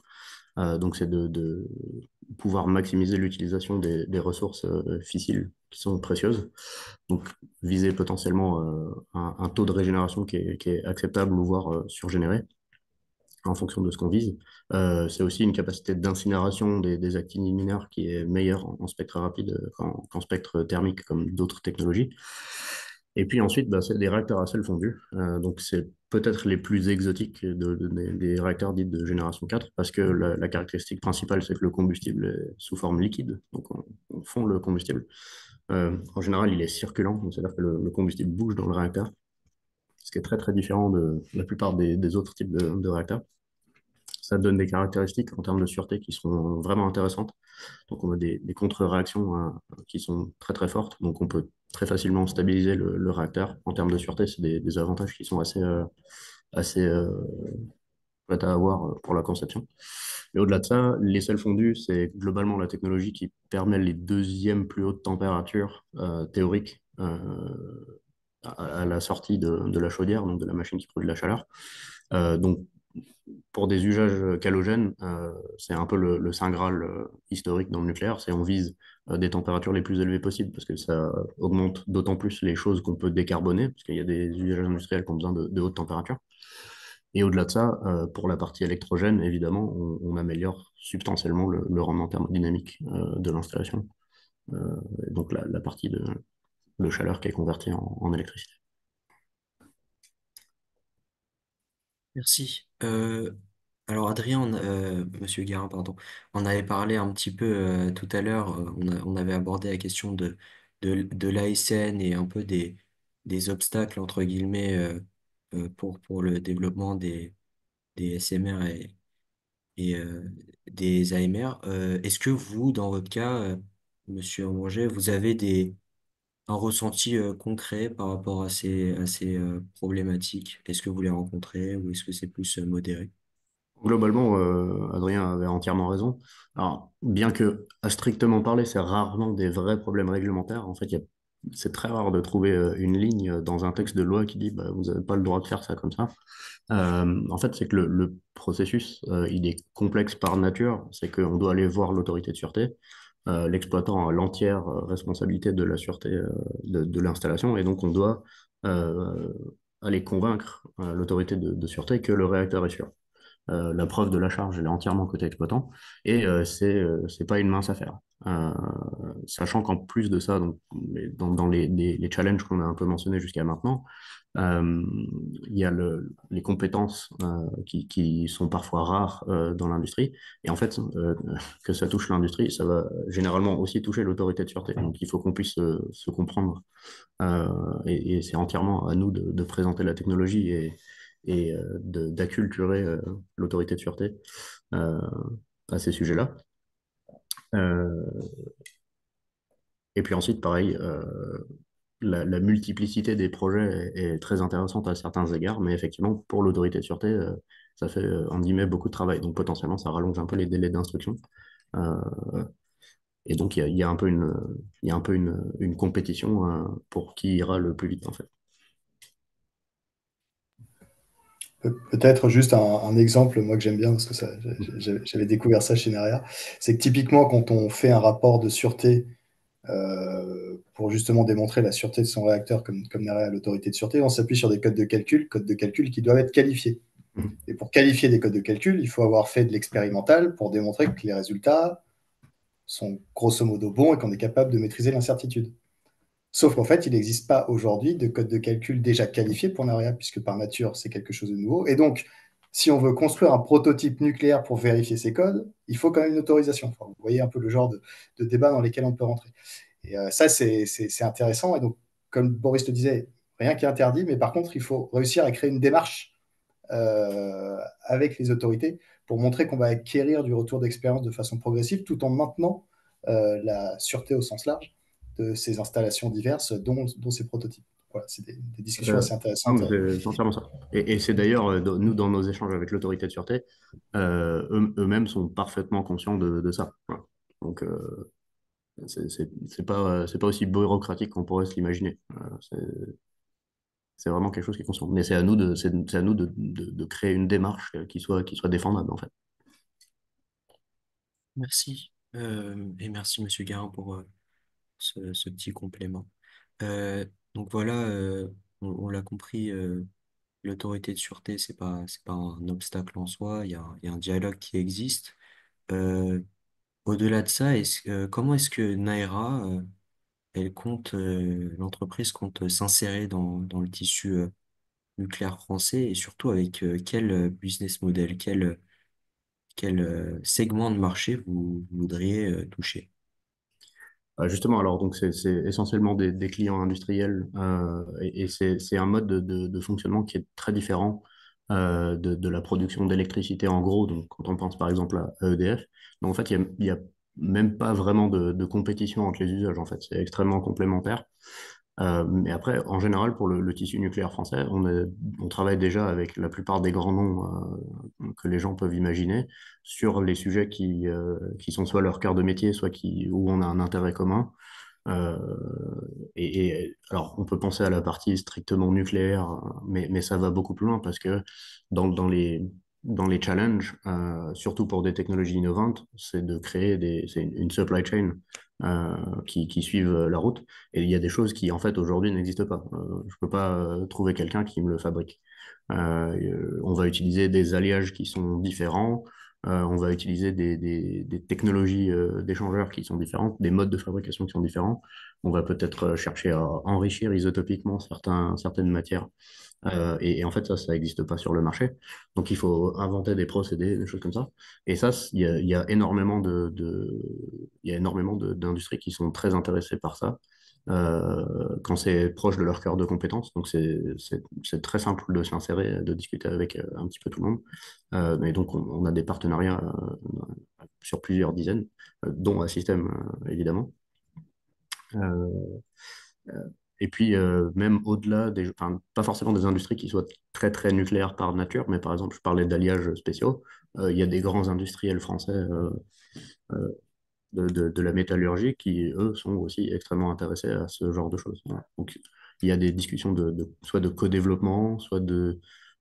Donc, c'est de pouvoir maximiser l'utilisation des ressources fissiles qui sont précieuses. Donc, viser potentiellement un taux de régénération qui est acceptable ou voire surgénéré en fonction de ce qu'on vise. C'est aussi une capacité d'incinération des actinides mineurs qui est meilleure en spectre rapide qu'en spectre thermique comme d'autres technologies. Et puis ensuite, bah, c'est des réacteurs à sel fondu. Donc c'est peut-être les plus exotiques des réacteurs dits de génération 4 parce que la caractéristique principale, c'est que le combustible est sous forme liquide. Donc on fond le combustible. En général, il est circulant, donc c'est-à-dire que le combustible bouge dans le réacteur, ce qui est très très différent de la plupart des autres types de réacteurs. Ça donne des caractéristiques en termes de sûreté qui sont vraiment intéressantes. Donc, on a des contre-réactions qui sont très très fortes. Donc, on peut très facilement stabiliser le réacteur. En termes de sûreté, c'est des avantages qui sont assez prêts à avoir pour la conception. Et au-delà de ça, les sels fondus, c'est globalement la technologie qui permet les deuxièmes plus hautes températures théoriques à la sortie de la chaudière, donc de la machine qui produit de la chaleur. Donc, pour des usages calogènes, c'est un peu le saint graal historique dans le nucléaire, c'est on vise des températures les plus élevées possibles parce que ça augmente d'autant plus les choses qu'on peut décarboner, parce qu'il y a des usages industriels qui ont besoin de hautes températures. Et au-delà de ça, pour la partie électrogène, évidemment, on améliore substantiellement le rendement thermodynamique de l'installation, donc la partie de chaleur qui est convertie en électricité. Merci. Alors Adrien, Monsieur Guérin, pardon, on avait parlé un petit peu tout à l'heure, on avait abordé la question de l'ASN et un peu des obstacles, entre guillemets, pour le développement des SMR et des AMR. Est-ce que vous, dans votre cas, Monsieur Amourget, vous avez un ressenti concret par rapport à ces problématiques? Est-ce que vous les rencontrez ou est-ce que c'est plus modéré? Globalement, Adrien avait entièrement raison. Alors, bien que, à strictement parler, c'est rarement des vrais problèmes réglementaires. En fait, c'est très rare de trouver une ligne dans un texte de loi qui dit bah, vous n'avez pas le droit de faire ça comme ça. En fait, c'est que le processus, il est complexe par nature. C'est qu'on doit aller voir l'autorité de sûreté. L'exploitant a l'entière responsabilité de la sûreté de l'installation et donc on doit euh, aller convaincre l'autorité de sûreté que le réacteur est sûr. La preuve de la charge, elle est entièrement côté exploitant et c'est pas une mince affaire. Euh, Sachant qu'en plus de ça, donc, dans les challenges qu'on a un peu mentionnés jusqu'à maintenant, euh, il y a les compétences qui sont parfois rares dans l'industrie. Et en fait, que ça touche l'industrie, ça va généralement aussi toucher l'autorité de sûreté. Donc il faut qu'on puisse se comprendre. Et c'est entièrement à nous de présenter la technologie et d'acculturer l'autorité de sûreté euh, à ces sujets-là. Euh, et puis ensuite, pareil, la multiplicité des projets est très intéressante à certains égards, mais effectivement, pour l'autorité de sûreté, ça fait, en guillemets, beaucoup de travail. Donc potentiellement, ça rallonge un peu les délais d'instruction. Euh, et donc, il y a un peu il y a un peu une compétition pour qui ira le plus vite, en fait. Peut-être juste un exemple, moi que j'aime bien, parce que j'avais découvert ça chez Nerea, c'est que typiquement quand on fait un rapport de sûreté pour justement démontrer la sûreté de son réacteur comme Nerea, l'autorité de sûreté, on s'appuie sur des codes de calcul qui doivent être qualifiés. Mhm. Et pour qualifier des codes de calcul, il faut avoir fait de l'expérimental pour démontrer que les résultats sont grosso modo bons et qu'on est capable de maîtriser l'incertitude. Sauf qu'en fait, il n'existe pas aujourd'hui de code de calcul déjà qualifié pour Naria, puisque par nature, c'est quelque chose de nouveau. Et donc, si on veut construire un prototype nucléaire pour vérifier ces codes, il faut quand même une autorisation. Enfin, vous voyez un peu le genre de débat dans lesquels on peut rentrer. Et ça, c'est intéressant. Et donc, comme Boris te disait, rien qui est interdit, mais par contre, il faut réussir à créer une démarche avec les autorités pour montrer qu'on va acquérir du retour d'expérience de façon progressive tout en maintenant la sûreté au sens large de ces installations diverses, dont ces prototypes. Voilà, c'est des discussions assez Non, intéressantes. mais c'est entièrement ça. Et c'est d'ailleurs, nous, dans nos échanges avec l'autorité de sûreté, eux-mêmes sont parfaitement conscients de ça. Voilà. Donc, c'est pas aussi bureaucratique qu'on pourrait se l'imaginer. C'est vraiment quelque chose qui est conscient. Mais c'est à nous de créer une démarche qui soit défendable, en fait. Merci. Et merci, Monsieur Garin, pour ce petit complément. Euh, donc voilà, on l'a compris, l'autorité de sûreté, c'est pas un obstacle en soi, il y a un dialogue qui existe. Euh, Au-delà de ça, comment est-ce que Naira, l'entreprise compte s'insérer dans le tissu nucléaire français et surtout avec quel business model, quel segment de marché vous voudriez toucher? Justement, alors donc c'est essentiellement des clients industriels et c'est un mode de fonctionnement qui est très différent de la production d'électricité en gros. Donc quand on pense par exemple à EDF, donc en fait il y a même pas vraiment de compétition entre les usages en fait, c'est extrêmement complémentaire. Mais après, en général, pour le tissu nucléaire français, on travaille déjà avec la plupart des grands noms que les gens peuvent imaginer sur les sujets qui sont soit leur cœur de métier, soit où on a un intérêt commun. Euh, alors, on peut penser à la partie strictement nucléaire, mais ça va beaucoup plus loin parce que dans dans les challenges, surtout pour des technologies innovantes, c'est de créer c'est une supply chain qui suivent la route. Et il y a des choses qui, en fait, aujourd'hui n'existent pas. Je peux pas trouver quelqu'un qui me le fabrique. On va utiliser des alliages qui sont différents. On va utiliser des technologies d'échangeurs qui sont différentes, des modes de fabrication qui sont différents. On va peut-être chercher à enrichir isotopiquement certaines matières. Et en fait, ça n'existe pas sur le marché. Donc, il faut inventer des procédés, des choses comme ça. Et ça, il y a énormément il y a énormément d'industries qui sont très intéressées par ça. Quand c'est proche de leur cœur de compétences. Donc, c'est très simple de s'insérer, de discuter avec un petit peu tout le monde. Et donc, on a des partenariats sur plusieurs dizaines, dont un système, évidemment. Euh, euh, et puis, même au-delà enfin, pas forcément des industries qui soient très, très nucléaires par nature, mais par exemple, je parlais d'alliages spéciaux. Il y a des grands industriels français euh, de la métallurgie qui, eux, sont aussi extrêmement intéressés à ce genre de choses. Voilà. Donc, il y a des discussions soit de co-développement, soit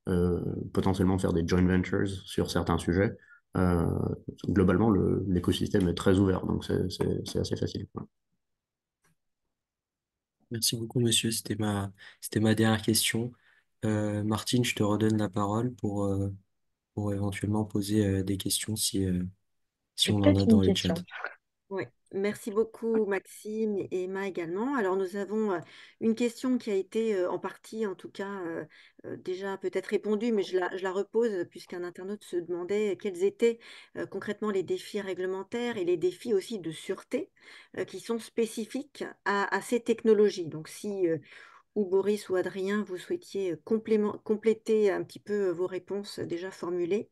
euh, potentiellement faire des joint ventures sur certains sujets. Euh, Globalement, l'écosystème est très ouvert, donc c'est assez facile. Voilà. Merci beaucoup, monsieur. C'était ma dernière question. Martine, je te redonne la parole pour éventuellement poser des questions si J'ai on en a peut-être dans une le chat. question. Oui, merci beaucoup Maxime et Emma également. Alors nous avons une question qui a été en partie en tout cas déjà peut-être répondue, mais je la repose puisqu'un internaute se demandait quels étaient concrètement les défis réglementaires et les défis aussi de sûreté qui sont spécifiques à ces technologies. Donc si ou Boris ou Adrien, vous souhaitiez compléter un petit peu vos réponses déjà formulées.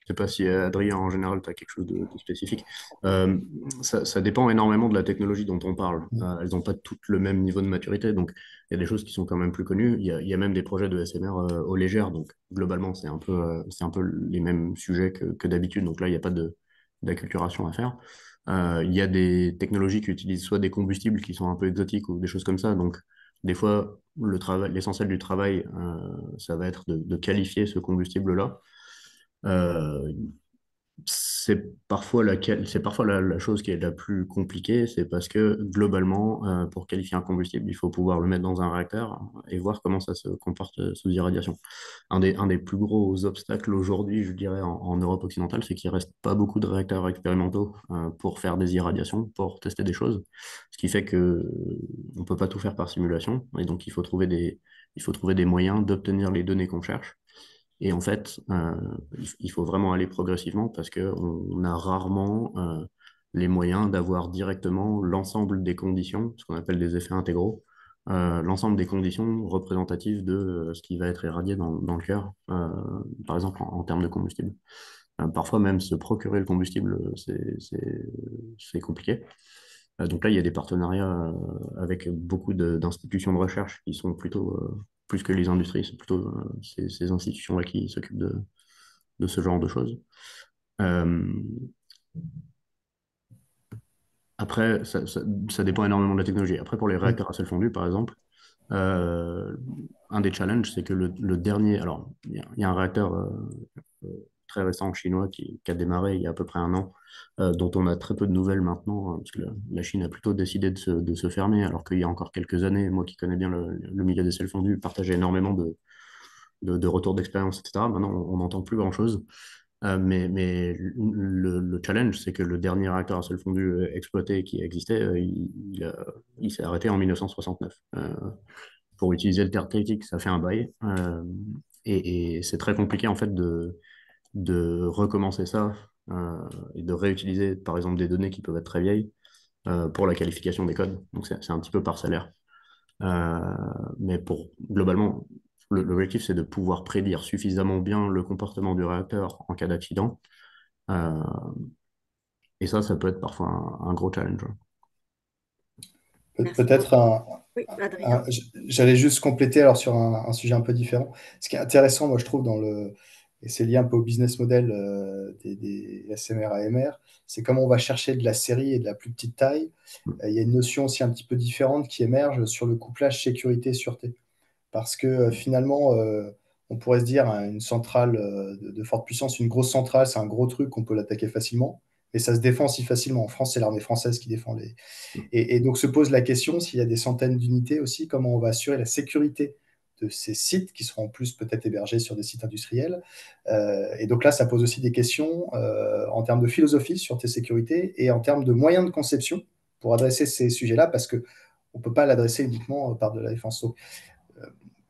Je sais pas si Adrien, en général, tu as quelque chose de spécifique. Euh, ça dépend énormément de la technologie dont on parle. Elles n'ont pas toutes le même niveau de maturité, donc il y a des choses qui sont quand même plus connues. Il y a même des projets de SMR au légère, donc globalement, c'est un peu les mêmes sujets que d'habitude, donc là, il n'y a pas d'acculturation à faire. Il y a des technologies qui utilisent soit des combustibles qui sont un peu exotiques ou des choses comme ça, donc Des fois, l'essentiel du travail, ça va être de qualifier ce combustible-là. Euh, c'est parfois la chose qui est la plus compliquée, c'est parce que globalement, pour qualifier un combustible, il faut pouvoir le mettre dans un réacteur et voir comment ça se comporte sous irradiation. Un des plus gros obstacles aujourd'hui, je dirais, en Europe occidentale, c'est qu'il reste pas beaucoup de réacteurs expérimentaux pour faire des irradiations, pour tester des choses, ce qui fait que on peut pas tout faire par simulation, et donc il faut trouver des moyens d'obtenir les données qu'on cherche. Et en fait, il faut vraiment aller progressivement parce qu'on a rarement les moyens d'avoir directement l'ensemble des conditions, ce qu'on appelle des effets intégraux, l'ensemble des conditions représentatives de ce qui va être irradié dans le cœur, par exemple en termes de combustible. Parfois même se procurer le combustible, c'est compliqué. Donc là, il y a des partenariats avec beaucoup d'institutions de recherche qui sont plutôt, plus que les industries, c'est plutôt ces institutions-là qui s'occupent de ce genre de choses. Euh, Après, ça dépend énormément de la technologie. Après, pour les réacteurs à sel fondu, par exemple, euh, un des challenges, c'est que le dernier. Alors, il y a un réacteur euh, très récent chinois qui a démarré il y a à peu près un an, dont on a très peu de nouvelles maintenant, parce que la Chine a plutôt décidé de se fermer, alors qu'il y a encore quelques années, moi qui connais bien le milieu des sels fondus, partageais énormément de retours d'expérience, etc. Maintenant, on n'entend plus grand-chose. Mais le challenge, c'est que le dernier réacteur à sol fondu exploité qui existait, il s'est arrêté en 1969. Pour utiliser le terme critique, ça fait un bail. Et c'est très compliqué en fait de recommencer ça et de réutiliser par exemple des données qui peuvent être très vieilles pour la qualification des codes. Donc c'est un petit peu parcellaire. Euh, mais globalement, l'objectif c'est de pouvoir prédire suffisamment bien le comportement du réacteur en cas d'accident. Euh, et ça peut être parfois un gros challenge. Merci Peut-être beaucoup. Oui, Adrien. j'allais juste compléter alors sur un sujet un peu différent. Ce qui est intéressant, moi, je trouve, et c'est lié un peu au business model des SMR AMR, c'est comment on va chercher de la série et de la plus petite taille. Il y a une notion aussi un petit peu différente qui émerge sur le couplage sécurité-sûreté. Parce que finalement, on pourrait se dire, hein, une centrale de forte puissance, une grosse centrale, c'est un gros truc, on peut l'attaquer facilement, mais ça se défend aussi facilement. En France, c'est l'armée française qui défend les, et donc se pose la question, s'il y a des centaines d'unités aussi, comment on va assurer la sécurité de ces sites qui seront en plus peut-être hébergés sur des sites industriels. Et donc là, ça pose aussi des questions en termes de philosophie sur tes sécurités et en termes de moyens de conception pour adresser ces sujets-là, parce qu'on ne peut pas l'adresser uniquement par de la défense. Donc,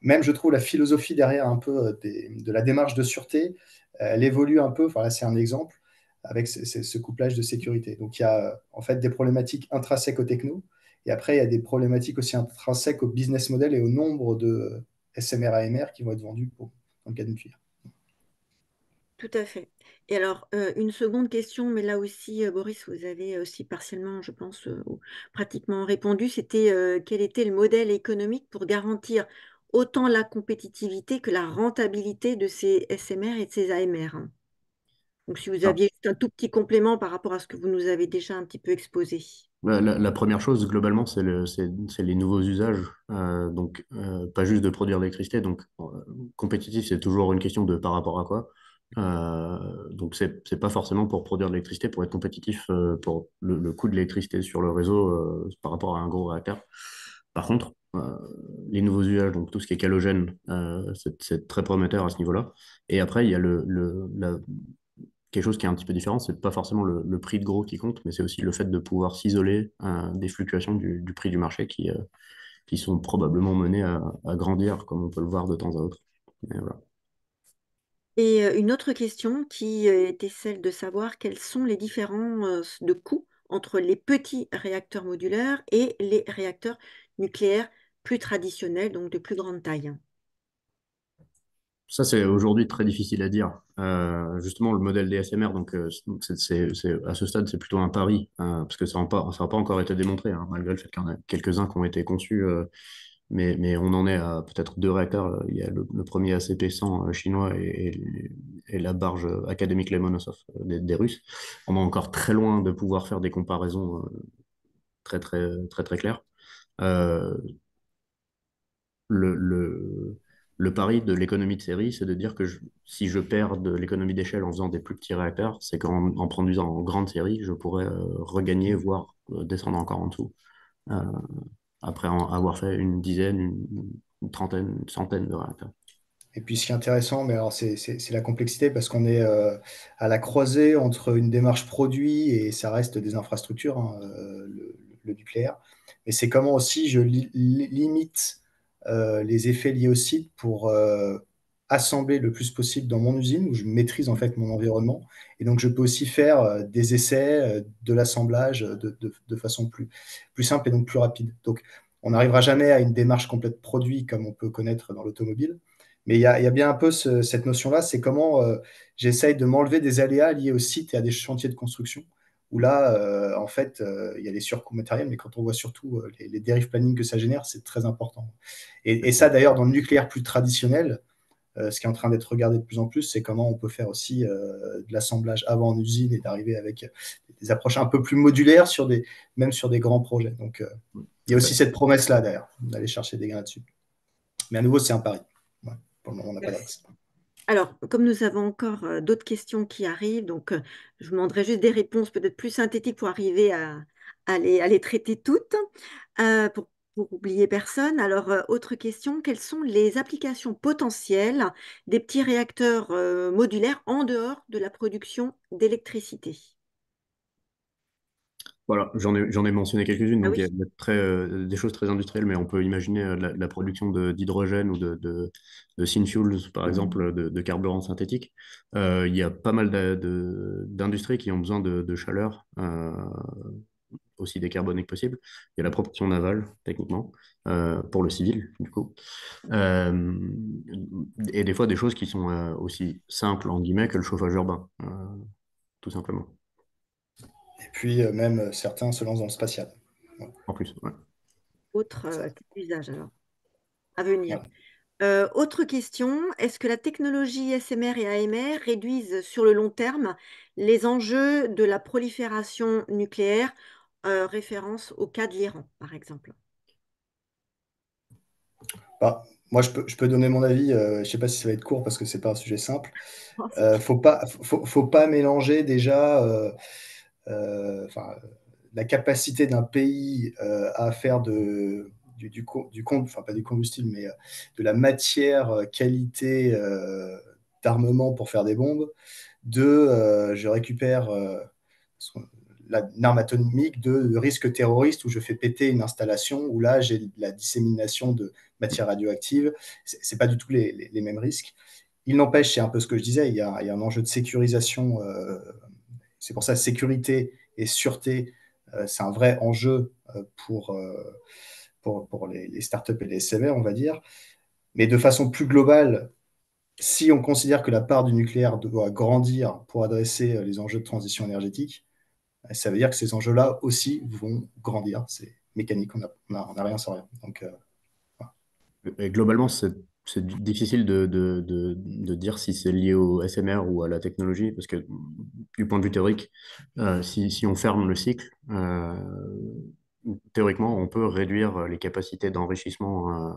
même, je trouve, la philosophie derrière un peu de la démarche de sûreté, elle évolue un peu. Enfin, là, c'est un exemple avec ce couplage de sécurité. Donc, il y a en fait des problématiques intrinsèques au techno, et après, il y a des problématiques aussi intrinsèques au business model et au nombre de SMR AMR qui vont être vendus dans le cas d'une filière. Tout à fait. Et alors, une seconde question, mais là aussi, Boris, vous avez aussi partiellement, je pense, ou pratiquement répondu, c'était quel était le modèle économique pour garantir autant la compétitivité que la rentabilité de ces SMR et de ces AMR, hein. Donc, si vous Alors, aviez juste un tout petit complément par rapport à ce que vous nous avez déjà un petit peu exposé. la première chose, globalement, c'est les nouveaux usages. Donc, pas juste de produire de l'électricité. Donc, compétitif, c'est toujours une question de par rapport à quoi. Donc, c'est pas forcément pour produire de l'électricité, pour être compétitif pour le coût de l'électricité sur le réseau par rapport à un gros réacteur. Par contre, les nouveaux usages, donc tout ce qui est halogène, c'est très prometteur à ce niveau-là. Et après, il y a quelque chose qui est un petit peu différent, c'est pas forcément le prix de gros qui compte, mais c'est aussi le fait de pouvoir s'isoler des fluctuations du prix du marché qui sont probablement menées à grandir, comme on peut le voir de temps à autre. Et voilà. Et une autre question qui était celle de savoir quels sont les différents de coûts entre les petits réacteurs modulaires et les réacteurs nucléaires plus traditionnels, donc de plus grande taille. Ça, c'est aujourd'hui très difficile à dire. Justement, le modèle des SMR, donc, à ce stade, c'est plutôt un pari, parce que ça n'a pas encore été démontré, hein, malgré le fait qu'il y en a quelques-uns qui ont été conçus. Mais on en est à peut-être deux réacteurs. Il y a le premier ACP-100 chinois et la barge académique Lemonosov des Russes. On est encore très loin de pouvoir faire des comparaisons très, très, très, très claires. Euh, le, le, le pari de l'économie de série, c'est de dire que si je perds de l'économie d'échelle en faisant des plus petits réacteurs, c'est qu'en produisant en grande série, je pourrais regagner, voire descendre encore en dessous, euh, après avoir fait une dizaine, une trentaine, une centaine de réacteurs. Et puis ce qui est intéressant, mais alors c'est la complexité parce qu'on est à la croisée entre une démarche produit et ça reste des infrastructures, hein, le nucléaire. Mais c'est comment aussi je limite les effets liés au site pour assembler le plus possible dans mon usine où je maîtrise en fait mon environnement. Et donc je peux aussi faire des essais, de l'assemblage de façon plus simple et donc plus rapide. Donc on n'arrivera jamais à une démarche complète produit comme on peut connaître dans l'automobile. Mais il y a bien un peu cette notion-là, c'est comment j'essaye de m'enlever des aléas liés au site et à des chantiers de construction, où là, en fait, il y a les surcoûts matériels, mais quand on voit surtout les dérives planning que ça génère, c'est très important. Et ça, d'ailleurs, dans le nucléaire plus traditionnel, ce qui est en train d'être regardé de plus en plus, c'est comment on peut faire aussi de l'assemblage avant en usine et d'arriver avec des approches un peu plus modulaires, même sur des grands projets. Donc, il y a Tout à aussi fait. cette promesse-là, d'ailleurs, d'aller chercher des gains là-dessus. Mais à nouveau, c'est un pari. Ouais. Pour le moment, on n'a pas Merci. d'adresse. Alors, comme nous avons encore d'autres questions qui arrivent, donc je vous demanderai juste des réponses peut-être plus synthétiques pour arriver à les traiter toutes, pour oublier personne. Alors, autre question, quelles sont les applications potentielles des petits réacteurs modulaires en dehors de la production d'électricité? Voilà, j'en ai mentionné quelques-unes, Ah donc oui. il y a des choses très industrielles, mais on peut imaginer la production d'hydrogène ou de synfuels, par exemple, de carburant synthétique. Il y a pas mal d'industries qui ont besoin de chaleur, aussi décarbonée que possible. Il y a la propulsion navale, techniquement, pour le civil, du coup. Euh, et des fois, des choses qui sont aussi simples, en guillemets, que le chauffage urbain, tout simplement. Et puis, même certains se lancent dans le spatial. Ouais. En plus, ouais. Autre Ça, usage alors, à venir. voilà. Autre question, est-ce que la technologie SMR et AMR réduisent sur le long terme les enjeux de la prolifération nucléaire, référence au cas de l'Iran, par exemple? Bah, moi, je peux donner mon avis. Je ne sais pas si ça va être court parce que c'est pas un sujet simple. Oh, c'est clair. Faut pas mélanger déjà enfin, la capacité d'un pays à faire enfin pas du combustible, mais de la matière qualité d'armement pour faire des bombes. Je récupère une arme atomique de risque terroriste où je fais péter une installation où là j'ai la dissémination de matière radioactive. C'est pas du tout les mêmes risques. Il n'empêche, c'est un peu ce que je disais, il y a un enjeu de sécurisation. C'est pour ça sécurité et sûreté, c'est un vrai enjeu pour les startups et les SMR, on va dire. Mais de façon plus globale, si on considère que la part du nucléaire doit grandir pour adresser les enjeux de transition énergétique, ça veut dire que ces enjeux-là aussi vont grandir. C'est mécanique, on a rien sans rien. Donc, voilà. Et globalement, c'est difficile de dire si c'est lié au SMR ou à la technologie, parce que du point de vue théorique, si on ferme le cycle, théoriquement, on peut réduire les capacités d'enrichissement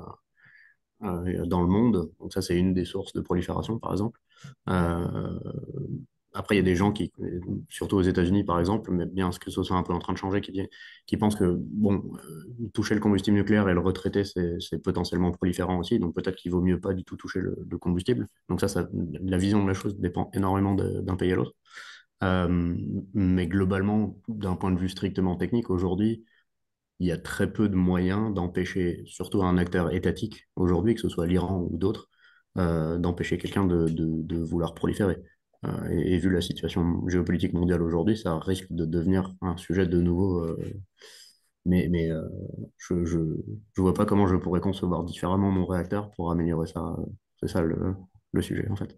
dans le monde. Donc ça, c'est une des sources de prolifération, par exemple. Euh, Après, il y a des gens qui, surtout aux États-Unis, par exemple, mais bien ce que ce soit un peu en train de changer, qui pensent que, bon, toucher le combustible nucléaire et le retraiter, c'est potentiellement proliférant aussi. Donc peut-être qu'il vaut mieux pas du tout toucher le combustible. Donc la vision de la chose dépend énormément d'un pays à l'autre. Mais globalement, d'un point de vue strictement technique, aujourd'hui, il y a très peu de moyens d'empêcher, surtout un acteur étatique aujourd'hui, que ce soit l'Iran ou d'autres, d'empêcher quelqu'un de vouloir proliférer. Et vu la situation géopolitique mondiale aujourd'hui, ça risque de devenir un sujet de nouveau. Mais je vois pas comment je pourrais concevoir différemment mon réacteur pour améliorer ça. C'est ça le sujet, en fait.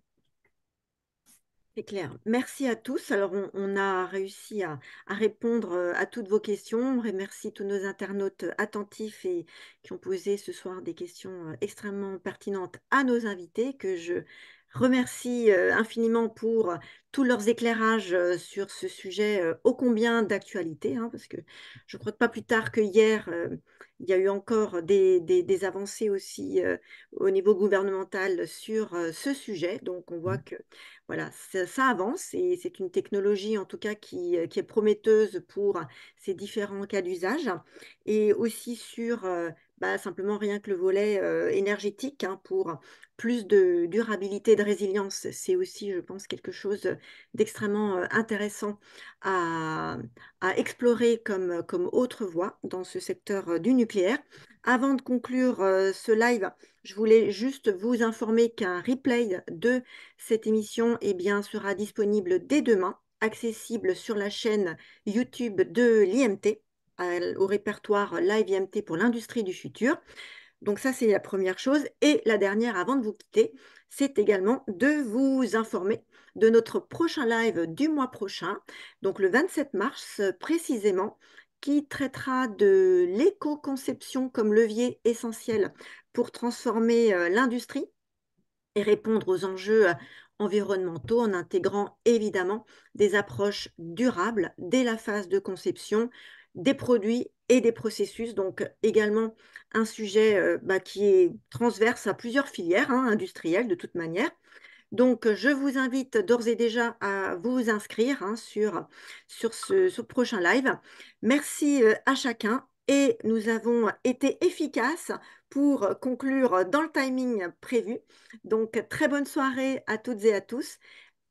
C'est clair. Merci à tous. Alors, on a réussi à répondre à toutes vos questions. On remercie tous nos internautes attentifs et qui ont posé ce soir des questions extrêmement pertinentes à nos invités que je remercie infiniment pour tous leurs éclairages sur ce sujet ô combien d'actualité, hein, parce que je ne crois que pas plus tard que hier, il y a eu encore des avancées aussi au niveau gouvernemental sur ce sujet. Donc, on voit que voilà, ça avance et c'est une technologie en tout cas qui est prometteuse pour ces différents cas d'usage et aussi sur simplement rien que le volet énergétique hein, pour plus de durabilité, de résilience. C'est aussi, je pense, quelque chose d'extrêmement intéressant à, à explorer comme autre voie dans ce secteur du nucléaire. Avant de conclure ce live, je voulais juste vous informer qu'un replay de cette émission eh bien, sera disponible dès demain, accessible sur la chaîne YouTube de l'IMT, au répertoire Live IMT pour l'industrie du futur. Donc ça, c'est la première chose. Et la dernière, avant de vous quitter, c'est également de vous informer de notre prochain live du mois prochain, donc le 27 mars précisément, qui traitera de l'éco-conception comme levier essentiel pour transformer l'industrie et répondre aux enjeux environnementaux en intégrant évidemment des approches durables dès la phase de conception des produits et des processus. Donc également un sujet qui est transverse à plusieurs filières hein, industrielles de toute manière. Donc, je vous invite d'ores et déjà à vous inscrire hein, sur ce prochain live. Merci à chacun et nous avons été efficaces pour conclure dans le timing prévu. Donc, très bonne soirée à toutes et à tous.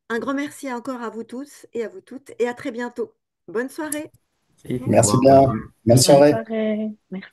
Un grand merci encore à vous tous et à vous toutes et à très bientôt. Bonne soirée. Et au Merci revoir. bien. Bonne Bonne soirée. soirée. Merci.